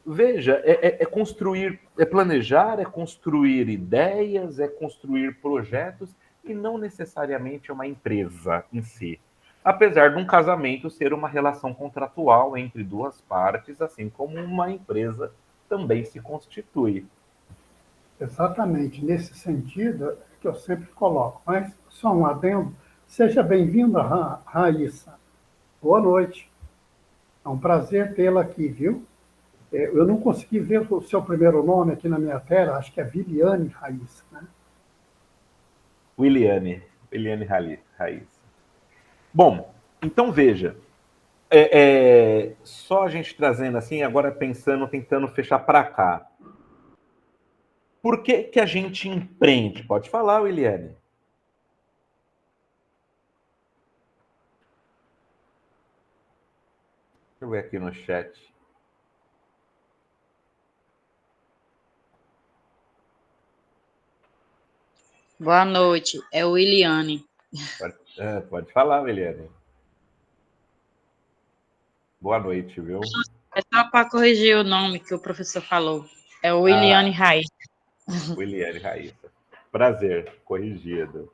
veja, é construir, é planejar, é construir ideias, é construir projetos, e não necessariamente uma empresa em si. Apesar de um casamento ser uma relação contratual entre duas partes, assim como uma empresa também se constitui. Exatamente nesse sentido que eu sempre coloco. Mas só um adendo. Seja bem-vinda, Raíssa. Boa noite. É um prazer tê-la aqui, viu? Eu não consegui ver o seu primeiro nome aqui na minha tela, acho que é Viliane Raíssa, né? Williane Raíssa. Bom, então veja, só a gente trazendo assim, agora pensando, tentando fechar para cá. Por que que a gente empreende? Pode falar, Williane. Deixa eu ver aqui no chat. Boa noite, é o Williane. Pode falar, Williane. Boa noite, viu? É só para corrigir o nome que o professor falou. É o Williane Raiz. Williane Raíssa. Prazer, corrigido.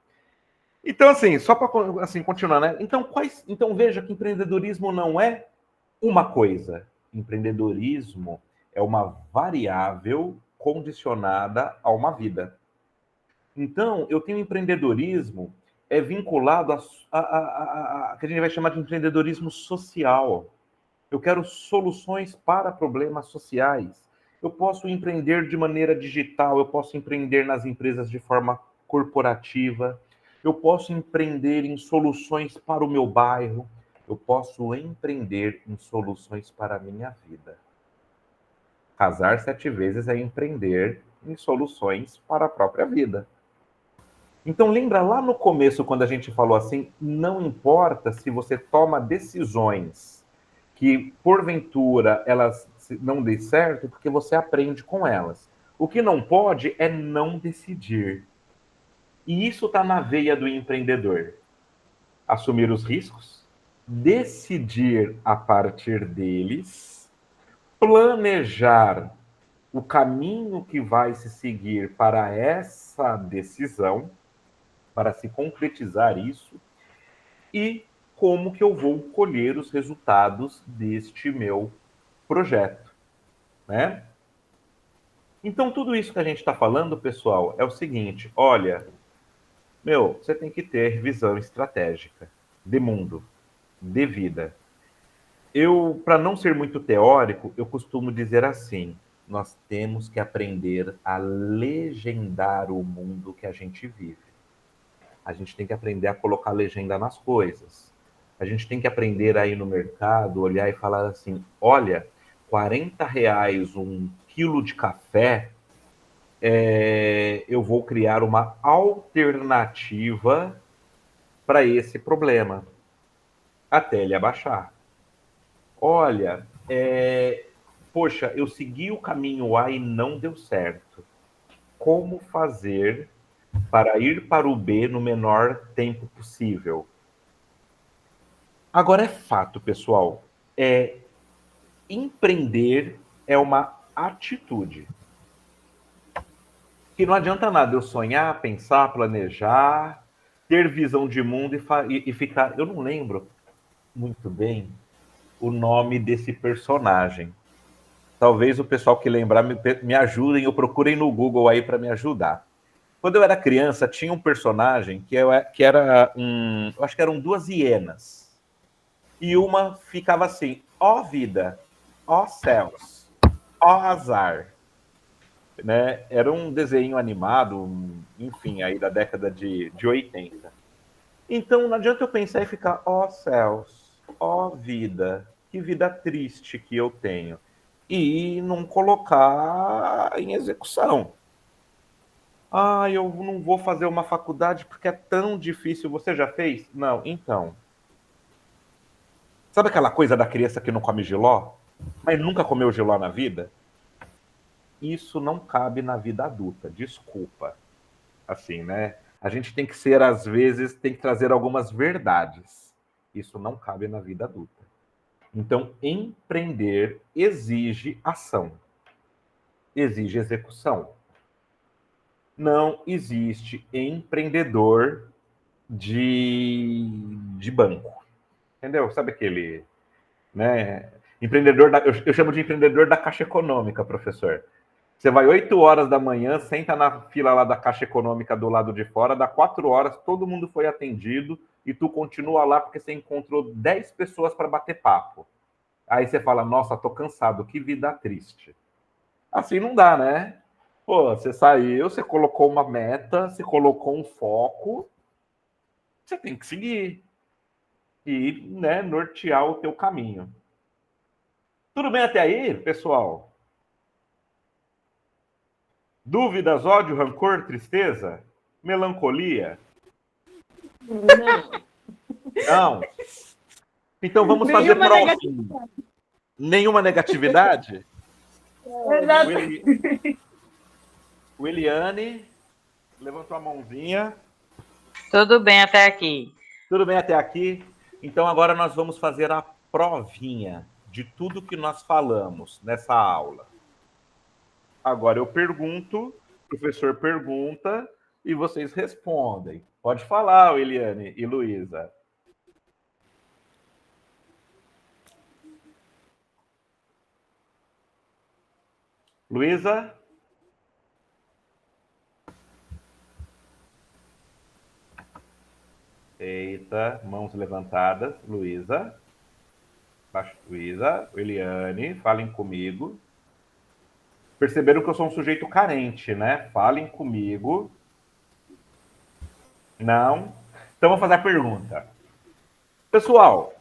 Então, assim, só para assim, continuar, né? Então, veja que empreendedorismo não é uma coisa. Empreendedorismo é uma variável condicionada a uma vida. Então, eu tenho empreendedorismo vinculado a que a gente vai chamar de empreendedorismo social. Eu quero soluções para problemas sociais. Eu posso empreender de maneira digital, eu posso empreender nas empresas de forma corporativa, eu posso empreender em soluções para o meu bairro, eu posso empreender em soluções para a minha vida. Casar 7 vezes é empreender em soluções para a própria vida. Então, lembra lá no começo, quando a gente falou assim, não importa se você toma decisões que, porventura, elas não dê certo, porque você aprende com elas. O que não pode é não decidir. E isso está na veia do empreendedor. Assumir os riscos, decidir a partir deles, planejar o caminho que vai se seguir para essa decisão, para se concretizar isso, e como que eu vou colher os resultados deste meu projeto, né? Então, tudo isso que a gente está falando, pessoal, é o seguinte: olha, você tem que ter visão estratégica de mundo, de vida. Para não ser muito teórico, eu costumo dizer assim: nós temos que aprender a legendar o mundo que a gente vive. A gente tem que aprender a colocar legenda nas coisas. A gente tem que aprender a ir no mercado, olhar e falar assim: olha, R$ 40 um quilo de café, eu vou criar uma alternativa para esse problema, até ele abaixar. Olha, poxa, eu segui o caminho A e não deu certo. Como fazer para ir para o B no menor tempo possível? Agora é fato, pessoal. Empreender é uma atitude. Que não adianta nada eu sonhar, pensar, planejar, ter visão de mundo e ficar. Eu não lembro muito bem o nome desse personagem. Talvez o pessoal que lembrar me ajudem ou procurem no Google aí para me ajudar. Quando eu era criança, tinha um personagem que era eu acho que eram duas hienas. E uma ficava assim: ó vida, ó céus, ó azar. Né? Era um desenho animado, enfim, aí da década de 80. Então não adianta eu pensar e ficar: ó céus, ó vida, que vida triste que eu tenho, e não colocar em execução. Eu não vou fazer uma faculdade porque é tão difícil. Você já fez? Não. Então, sabe aquela coisa da criança que não come jiló, mas nunca comeu jiló na vida? Isso não cabe na vida adulta, desculpa. Assim, né? A gente tem que ser, às vezes, tem que trazer algumas verdades. Isso não cabe na vida adulta. Então, empreender exige ação, exige execução. Não existe empreendedor de banco. Entendeu? Sabe aquele, né? Empreendedor eu chamo de empreendedor da Caixa Econômica, professor. Você vai 8 horas da manhã, senta na fila lá da Caixa Econômica do lado de fora, dá 4 horas, todo mundo foi atendido e tu continua lá porque você encontrou 10 pessoas para bater papo. Aí você fala: nossa, tô cansado, que vida triste. Assim não dá, né? Pô, você saiu, você colocou uma meta, você colocou um foco, você tem que seguir e, né, nortear o teu caminho. Tudo bem até aí, pessoal? Dúvidas, ódio, rancor, tristeza? Melancolia? Não. Então vamos fazer próximo. Nenhuma negatividade? Williane, levantou a mãozinha. Tudo bem até aqui. Tudo bem até aqui? Então agora nós vamos fazer a provinha de tudo que nós falamos nessa aula. Agora eu pergunto, o professor pergunta e vocês respondem. Pode falar, Eliane e Luísa. Luísa? Eita, mãos levantadas. Luísa? Luísa, Eliane, falem comigo. Perceberam que eu sou um sujeito carente, né? Falem comigo. Não? Então vou fazer a pergunta. Pessoal,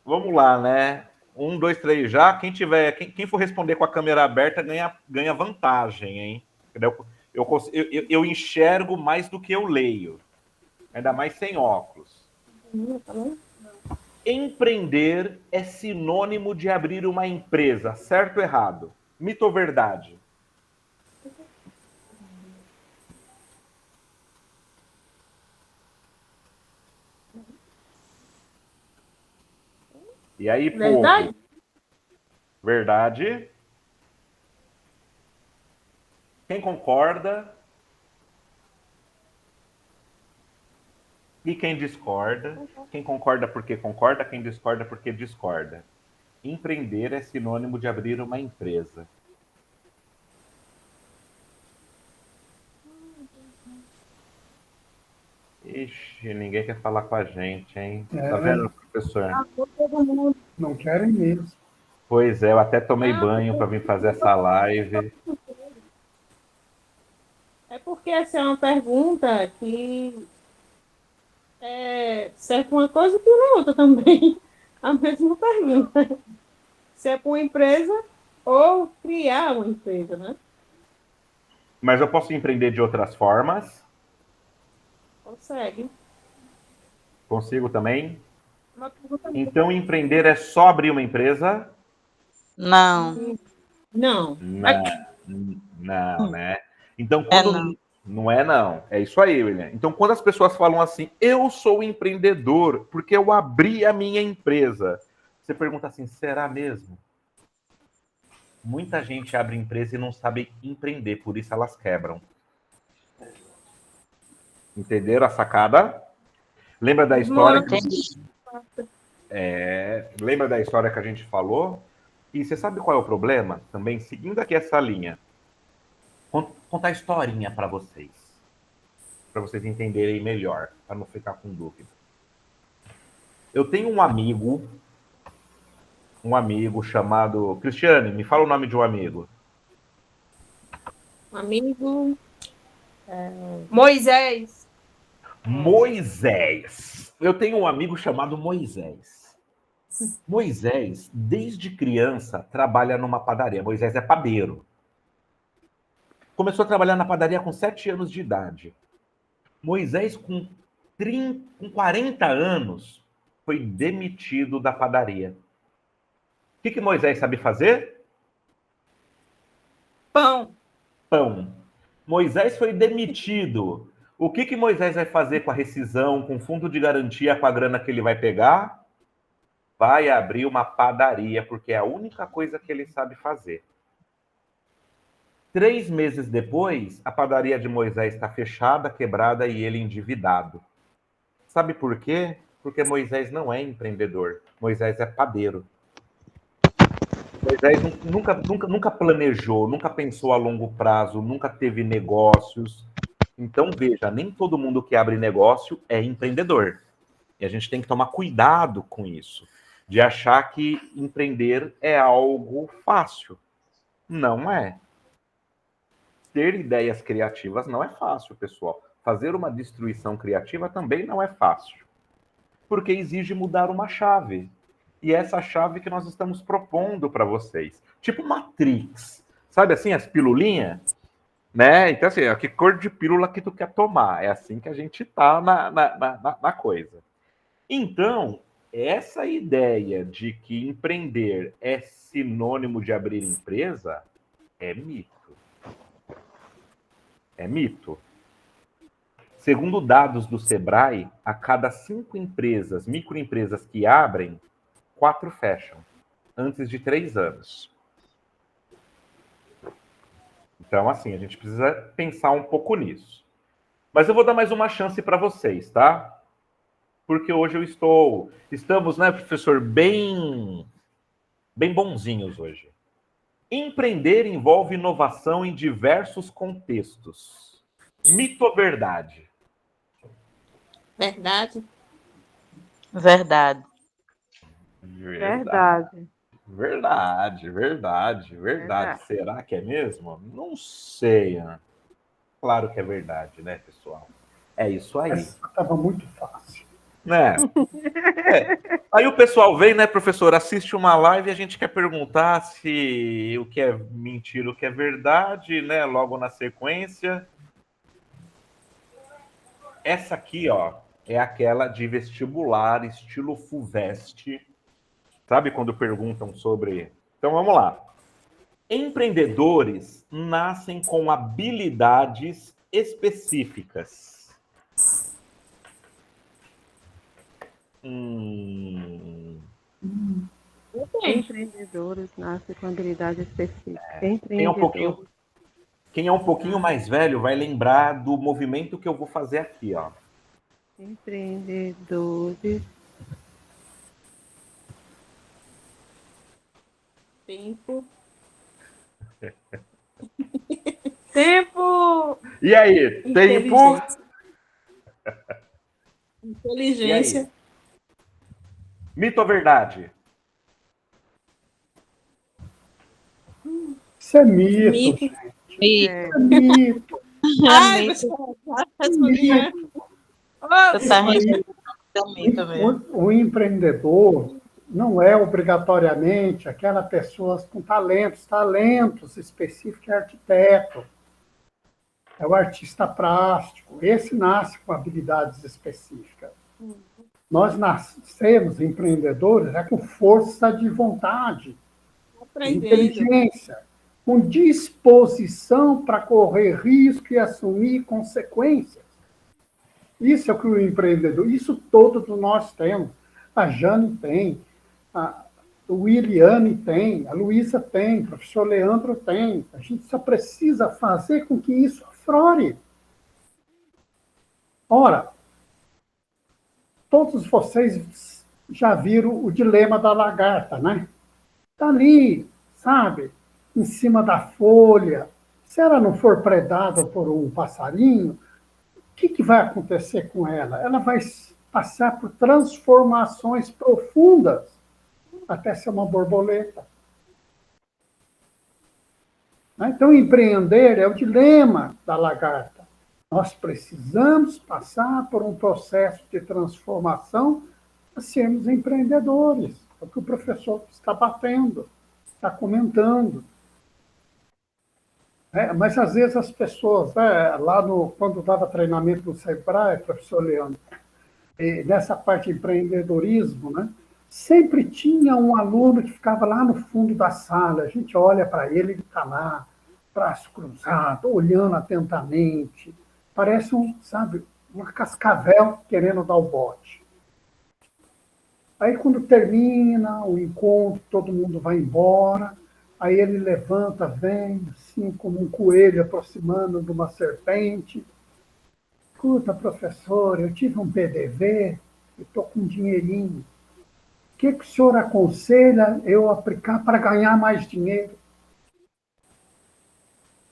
vamos lá, né? 1, 2, 3 já. Quem for responder com a câmera aberta ganha vantagem, hein? Eu enxergo mais do que eu leio. Ainda mais sem óculos. Empreender é sinônimo de abrir uma empresa, certo ou errado? Mito ou verdade? E aí, Verdade? povo? Verdade? Quem concorda? E quem discorda? Quem concorda porque concorda, quem discorda porque discorda. Empreender é sinônimo de abrir uma empresa. Ixi, ninguém quer falar com a gente, hein? Tá vendo, professor? Todo mundo. Não querem mesmo. Pois é, eu até tomei Ah, banho para vir fazer essa live. é porque essa é uma pergunta que serve para uma coisa e para outra também. A mesma pergunta. Se é para uma empresa ou criar uma empresa, né? Mas eu posso empreender de outras formas? Consegue. Consigo também? Uma pergunta Então, empreender é só abrir uma empresa? Não, Não. Não, né? Então, é quando... não. Não é não. É isso aí, William. Então, quando as pessoas falam assim, eu sou empreendedor porque eu abri a minha empresa, você pergunta assim, será mesmo? Muita gente abre empresa e não sabe empreender, por isso elas quebram. Entenderam a sacada? Lembra da história? Entendi. Lembra da história que a gente falou? E você sabe qual é o problema? Também, seguindo aqui essa linha, contar a historinha para vocês entenderem melhor, para não ficar com dúvida. Eu tenho um amigo chamado... Cristiane, me fala o nome de um amigo. Amigo. Moisés. Moisés. Eu tenho um amigo chamado Moisés. Moisés, desde criança, trabalha numa padaria. Moisés é padeiro. Começou a trabalhar na padaria com 7 anos de idade. Moisés, com 40 anos, foi demitido da padaria. O que Moisés sabe fazer? Pão. Pão. Moisés foi demitido. O que Moisés vai fazer com a rescisão, com o fundo de garantia, com a grana que ele vai pegar? Vai abrir uma padaria, porque é a única coisa que ele sabe fazer. 3 meses depois, a padaria de Moisés está fechada, quebrada e ele endividado. Sabe por quê? Porque Moisés não é empreendedor. Moisés é padeiro. Moisés nunca planejou, nunca pensou a longo prazo, nunca teve negócios. Então, veja, nem todo mundo que abre negócio é empreendedor. E a gente tem que tomar cuidado com isso, de achar que empreender é algo fácil. Não é. Ter ideias criativas não é fácil, pessoal. Fazer uma destruição criativa também não é fácil. Porque exige mudar uma chave. E essa chave que nós estamos propondo para vocês. Tipo Matrix. Sabe assim, as pilulinhas? Né? Então, assim, que cor de pílula que tu quer tomar? É assim que a gente tá na coisa. Então, essa ideia de que empreender é sinônimo de abrir empresa é mito. É mito. Segundo dados do Sebrae, a cada 5 empresas, microempresas que abrem, 4 fecham, antes de 3 anos. Então, assim, a gente precisa pensar um pouco nisso. Mas eu vou dar mais uma chance para vocês, tá? Porque hoje estamos, né, professor, bem bonzinhos hoje. Empreender envolve inovação em diversos contextos. Mito ou verdade? Verdade. Verdade. Verdade. Será que é mesmo? Não sei. Claro que é verdade, né, pessoal? É isso aí. Essa estava muito fácil. Né? Aí o pessoal vem, né, professor, assiste uma live e a gente quer perguntar se o que é mentira, o que é verdade, né, logo na sequência. Essa aqui, ó, é aquela de vestibular, estilo FUVEST. Sabe quando perguntam sobre... Então, vamos lá. Empreendedores nascem com habilidades específicas. Empreendedores nascem com habilidade específica. Quem é um pouquinho mais velho vai lembrar do movimento que eu vou fazer aqui, ó. Empreendedores Tempo. Tempo! E aí, tempo? Inteligência. Inteligência. Mito ou verdade? Isso é mito, Mito. gente. E É, É mito. Ai, mito. pessoal, já respondi, né? Eu Isso tava aí, também, também. o empreendedor não é obrigatoriamente aquela pessoa com talentos. Talentos específicos é arquiteto, é o artista plástico. Esse nasce com habilidades específicas. Nós nascemos empreendedores com força de vontade, Aprendendo. inteligência, com disposição para correr risco e assumir consequências. Isso é o que o empreendedor, isso todos nós temos. A Jane tem, o Williane tem, a Luísa tem, o professor Leandro tem. A gente só precisa fazer com que isso aflore. Ora, todos vocês já viram o dilema da lagarta, né? Está ali, sabe, em cima da folha. Se ela não for predada por um passarinho, o que vai acontecer com ela? Ela vai passar por transformações profundas até ser uma borboleta. Então, empreender é o dilema da lagarta. Nós precisamos passar por um processo de transformação para sermos empreendedores. É o que o professor está batendo, está comentando. Mas, às vezes, as pessoas, quando dava treinamento no Sebrae, professor Leandro, nessa parte de empreendedorismo, né, sempre tinha um aluno que ficava lá no fundo da sala. A gente olha para ele, ele está lá, braço cruzado, olhando atentamente. Parece uma cascavel querendo dar o bote. Aí, quando termina o encontro, todo mundo vai embora. Aí ele levanta, vem, assim, como um coelho aproximando de uma serpente. Escuta, professor, eu tive um PDV, eu estou com um dinheirinho. O que o senhor aconselha eu aplicar para ganhar mais dinheiro?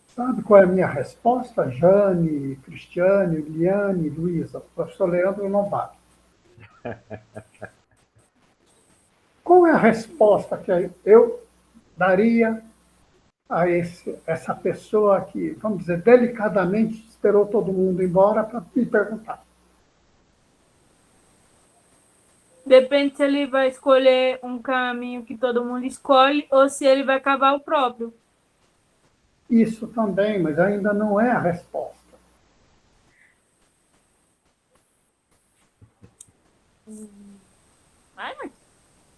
Sabe qual é a minha resposta? Jane, Cristiane, Liane, Luísa, o professor Leandro não vale. Qual é a resposta que eu daria a essa pessoa que, vamos dizer, delicadamente esperou todo mundo embora para me perguntar? Depende se ele vai escolher um caminho que todo mundo escolhe ou se ele vai cavar o próprio. Isso também, mas ainda não é a resposta.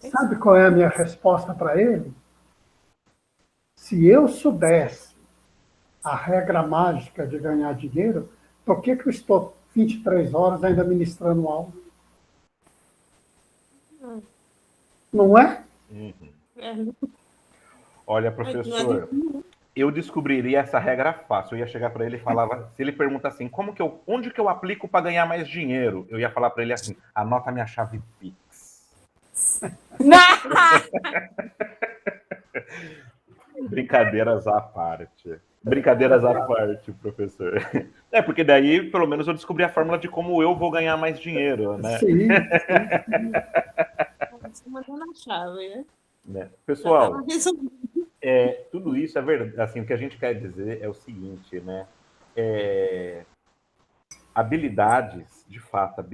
Sabe qual é a minha resposta para ele? Se eu soubesse a regra mágica de ganhar dinheiro, por que eu estou 23 horas ainda ministrando aula? Não é? Olha, professor, eu descobriria essa regra fácil. Eu ia chegar para ele e falava, se ele pergunta assim, onde que eu aplico para ganhar mais dinheiro? Eu ia falar para ele assim, anota minha chave Pix. Brincadeiras à parte. Brincadeiras à parte, professor. Porque daí, pelo menos, eu descobri a fórmula de como eu vou ganhar mais dinheiro, né? Sim. Você mandou na chave, né? Pessoal, tudo isso é verdade. Assim, o que a gente quer dizer é o seguinte, né? Habilidades, de fato,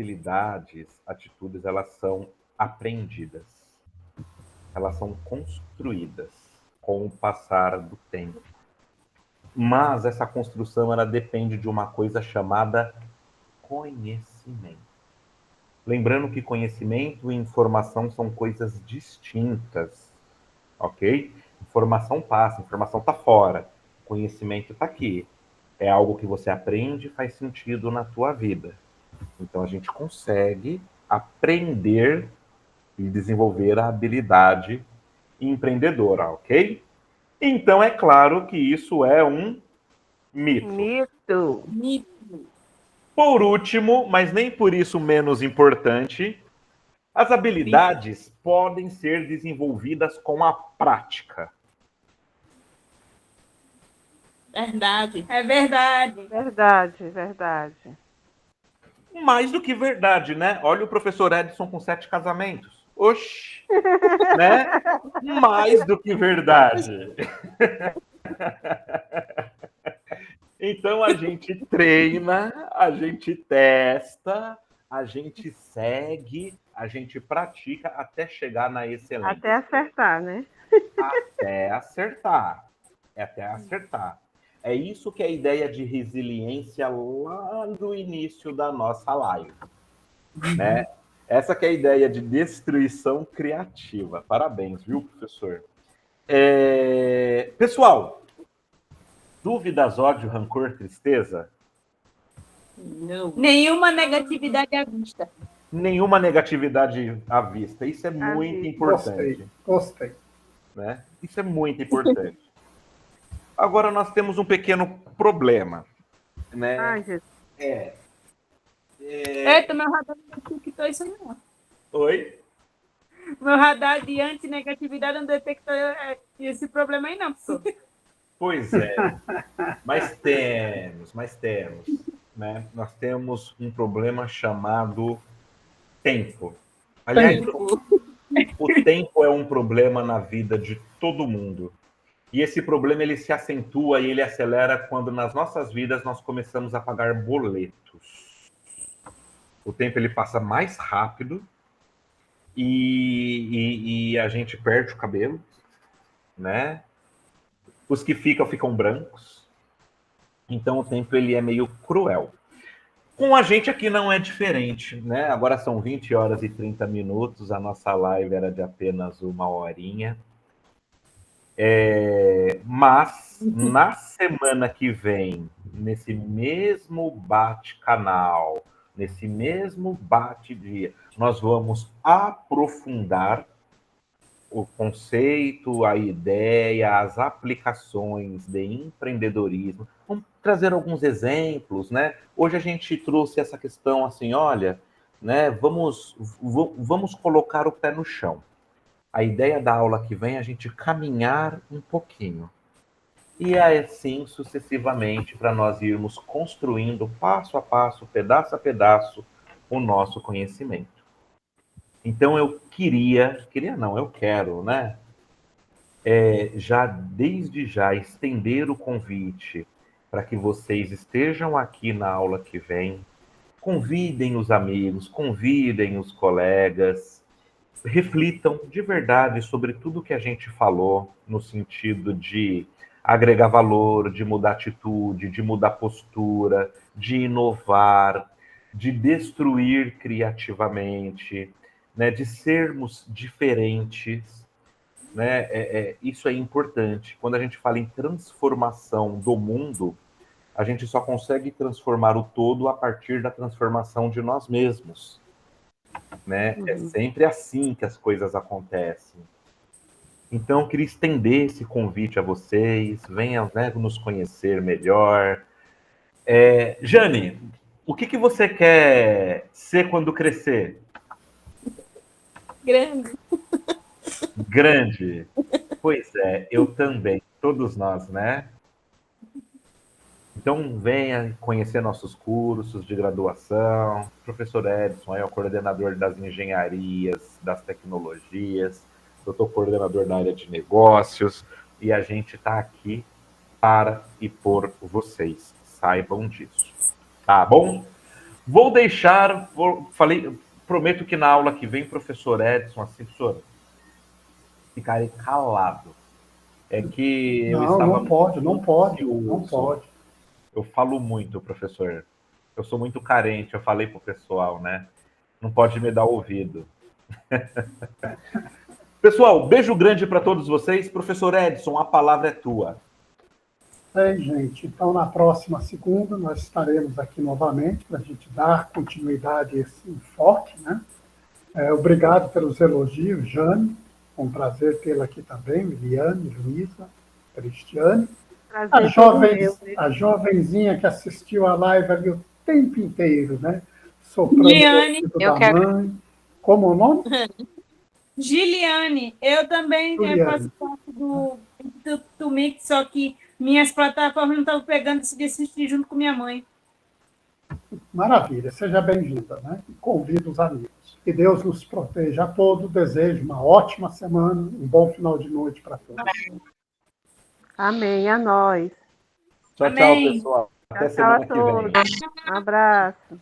atitudes, elas são aprendidas. Elas são construídas com o passar do tempo. Mas essa construção, ela depende de uma coisa chamada conhecimento. Lembrando que conhecimento e informação são coisas distintas, ok? Informação passa, informação está fora. Conhecimento está aqui. É algo que você aprende e faz sentido na tua vida. Então, a gente consegue aprender e desenvolver a habilidade empreendedora, ok? Então, é claro que isso é um mito. Por último, mas nem por isso menos importante, as habilidades podem ser desenvolvidas com a prática. Verdade. É verdade. Verdade, verdade. Mais do que verdade, né? Olha o professor Edson com 7 casamentos. Oxi, né? Mais do que verdade. Então a gente treina, a gente testa, a gente segue, a gente pratica até chegar na excelência. Até acertar, né? Até acertar. É até acertar. É isso que é a ideia de resiliência lá no início da nossa live, né? Essa que é a ideia de destruição criativa. Parabéns, viu, professor? Pessoal, dúvidas, ódio, rancor, tristeza? Não. Nenhuma negatividade à vista. Nenhuma negatividade à vista. Isso é muito importante. Gostei. Né? Isso é muito importante. Agora nós temos um pequeno problema, né? Ai, Jesus. Eita, meu radar não detectou isso não. Oi? Meu radar de antinegatividade não detectou esse problema aí não, professor. Pois é. Mas temos, né? Nós temos um problema chamado tempo. Aliás, o tempo é um problema na vida de todo mundo. E esse problema ele se acentua e ele acelera quando nas nossas vidas nós começamos a pagar boletos. O tempo ele passa mais rápido e a gente perde o cabelo, né? Os que ficam brancos. Então o tempo ele é meio cruel. Com a gente aqui não é diferente, né? Agora são 20 horas e 30 minutos, a nossa live era de apenas 1 horinha. Mas na semana que vem, nesse mesmo bate-canal, nesse mesmo bate-dia, nós vamos aprofundar o conceito, a ideia, as aplicações de empreendedorismo. Vamos trazer alguns exemplos, né? Hoje a gente trouxe essa questão assim, olha, né? Vamos colocar o pé no chão. A ideia da aula que vem é a gente caminhar um pouquinho. E assim sucessivamente para nós irmos construindo passo a passo, pedaço a pedaço, o nosso conhecimento. Então eu eu quero, né? Desde já estender o convite para que vocês estejam aqui na aula que vem, convidem os amigos, convidem os colegas, reflitam de verdade sobre tudo que a gente falou, no sentido de agregar valor, de mudar atitude, de mudar postura, de inovar, de destruir criativamente, né, de sermos diferentes, né? Isso é importante. Quando a gente fala em transformação do mundo, a gente só consegue transformar o todo a partir da transformação de nós mesmos, né? É sempre assim que as coisas acontecem. Então, eu queria estender esse convite a vocês, venham, né, nos conhecer melhor. Jane, o que você quer ser quando crescer? Grande. Grande. Pois é, eu também. Todos nós, né? Então, venha conhecer nossos cursos de graduação. O professor Edson é o coordenador das engenharias, das tecnologias. Eu estou coordenador da área de negócios. E a gente está aqui para e por vocês. Saibam disso. Tá bom? Prometo que na aula que vem, professor Edson, assim, professor, ficarei calado. É que eu estava Não pode. Eu falo muito, professor. Eu sou muito carente, eu falei pro pessoal, né? Não pode me dar ouvido. Pessoal, beijo grande para todos vocês. Professor Edson, a palavra é tua. Gente, então na próxima segunda nós estaremos aqui novamente para a gente dar continuidade a esse enfoque, né? Obrigado pelos elogios, Jane. Foi um prazer tê-la aqui também, Eliane, Luísa, Cristiane. A jovenzinha que assistiu a live ali o tempo inteiro, né? Soprando Giliane, o ouvido da mãe. Como o nome? Giliane, eu também faço parte do Mix, só que minhas plataformas não estavam pegando, decidi assistir junto com minha mãe. Maravilha, seja bem-vinda, né? Convido os amigos. Que Deus nos proteja a todos. Desejo uma ótima semana, um bom final de noite para todos. Amém, a nós. Tchau, Amém. pessoal. Até Tchau a semana que vem. todos. Um abraço.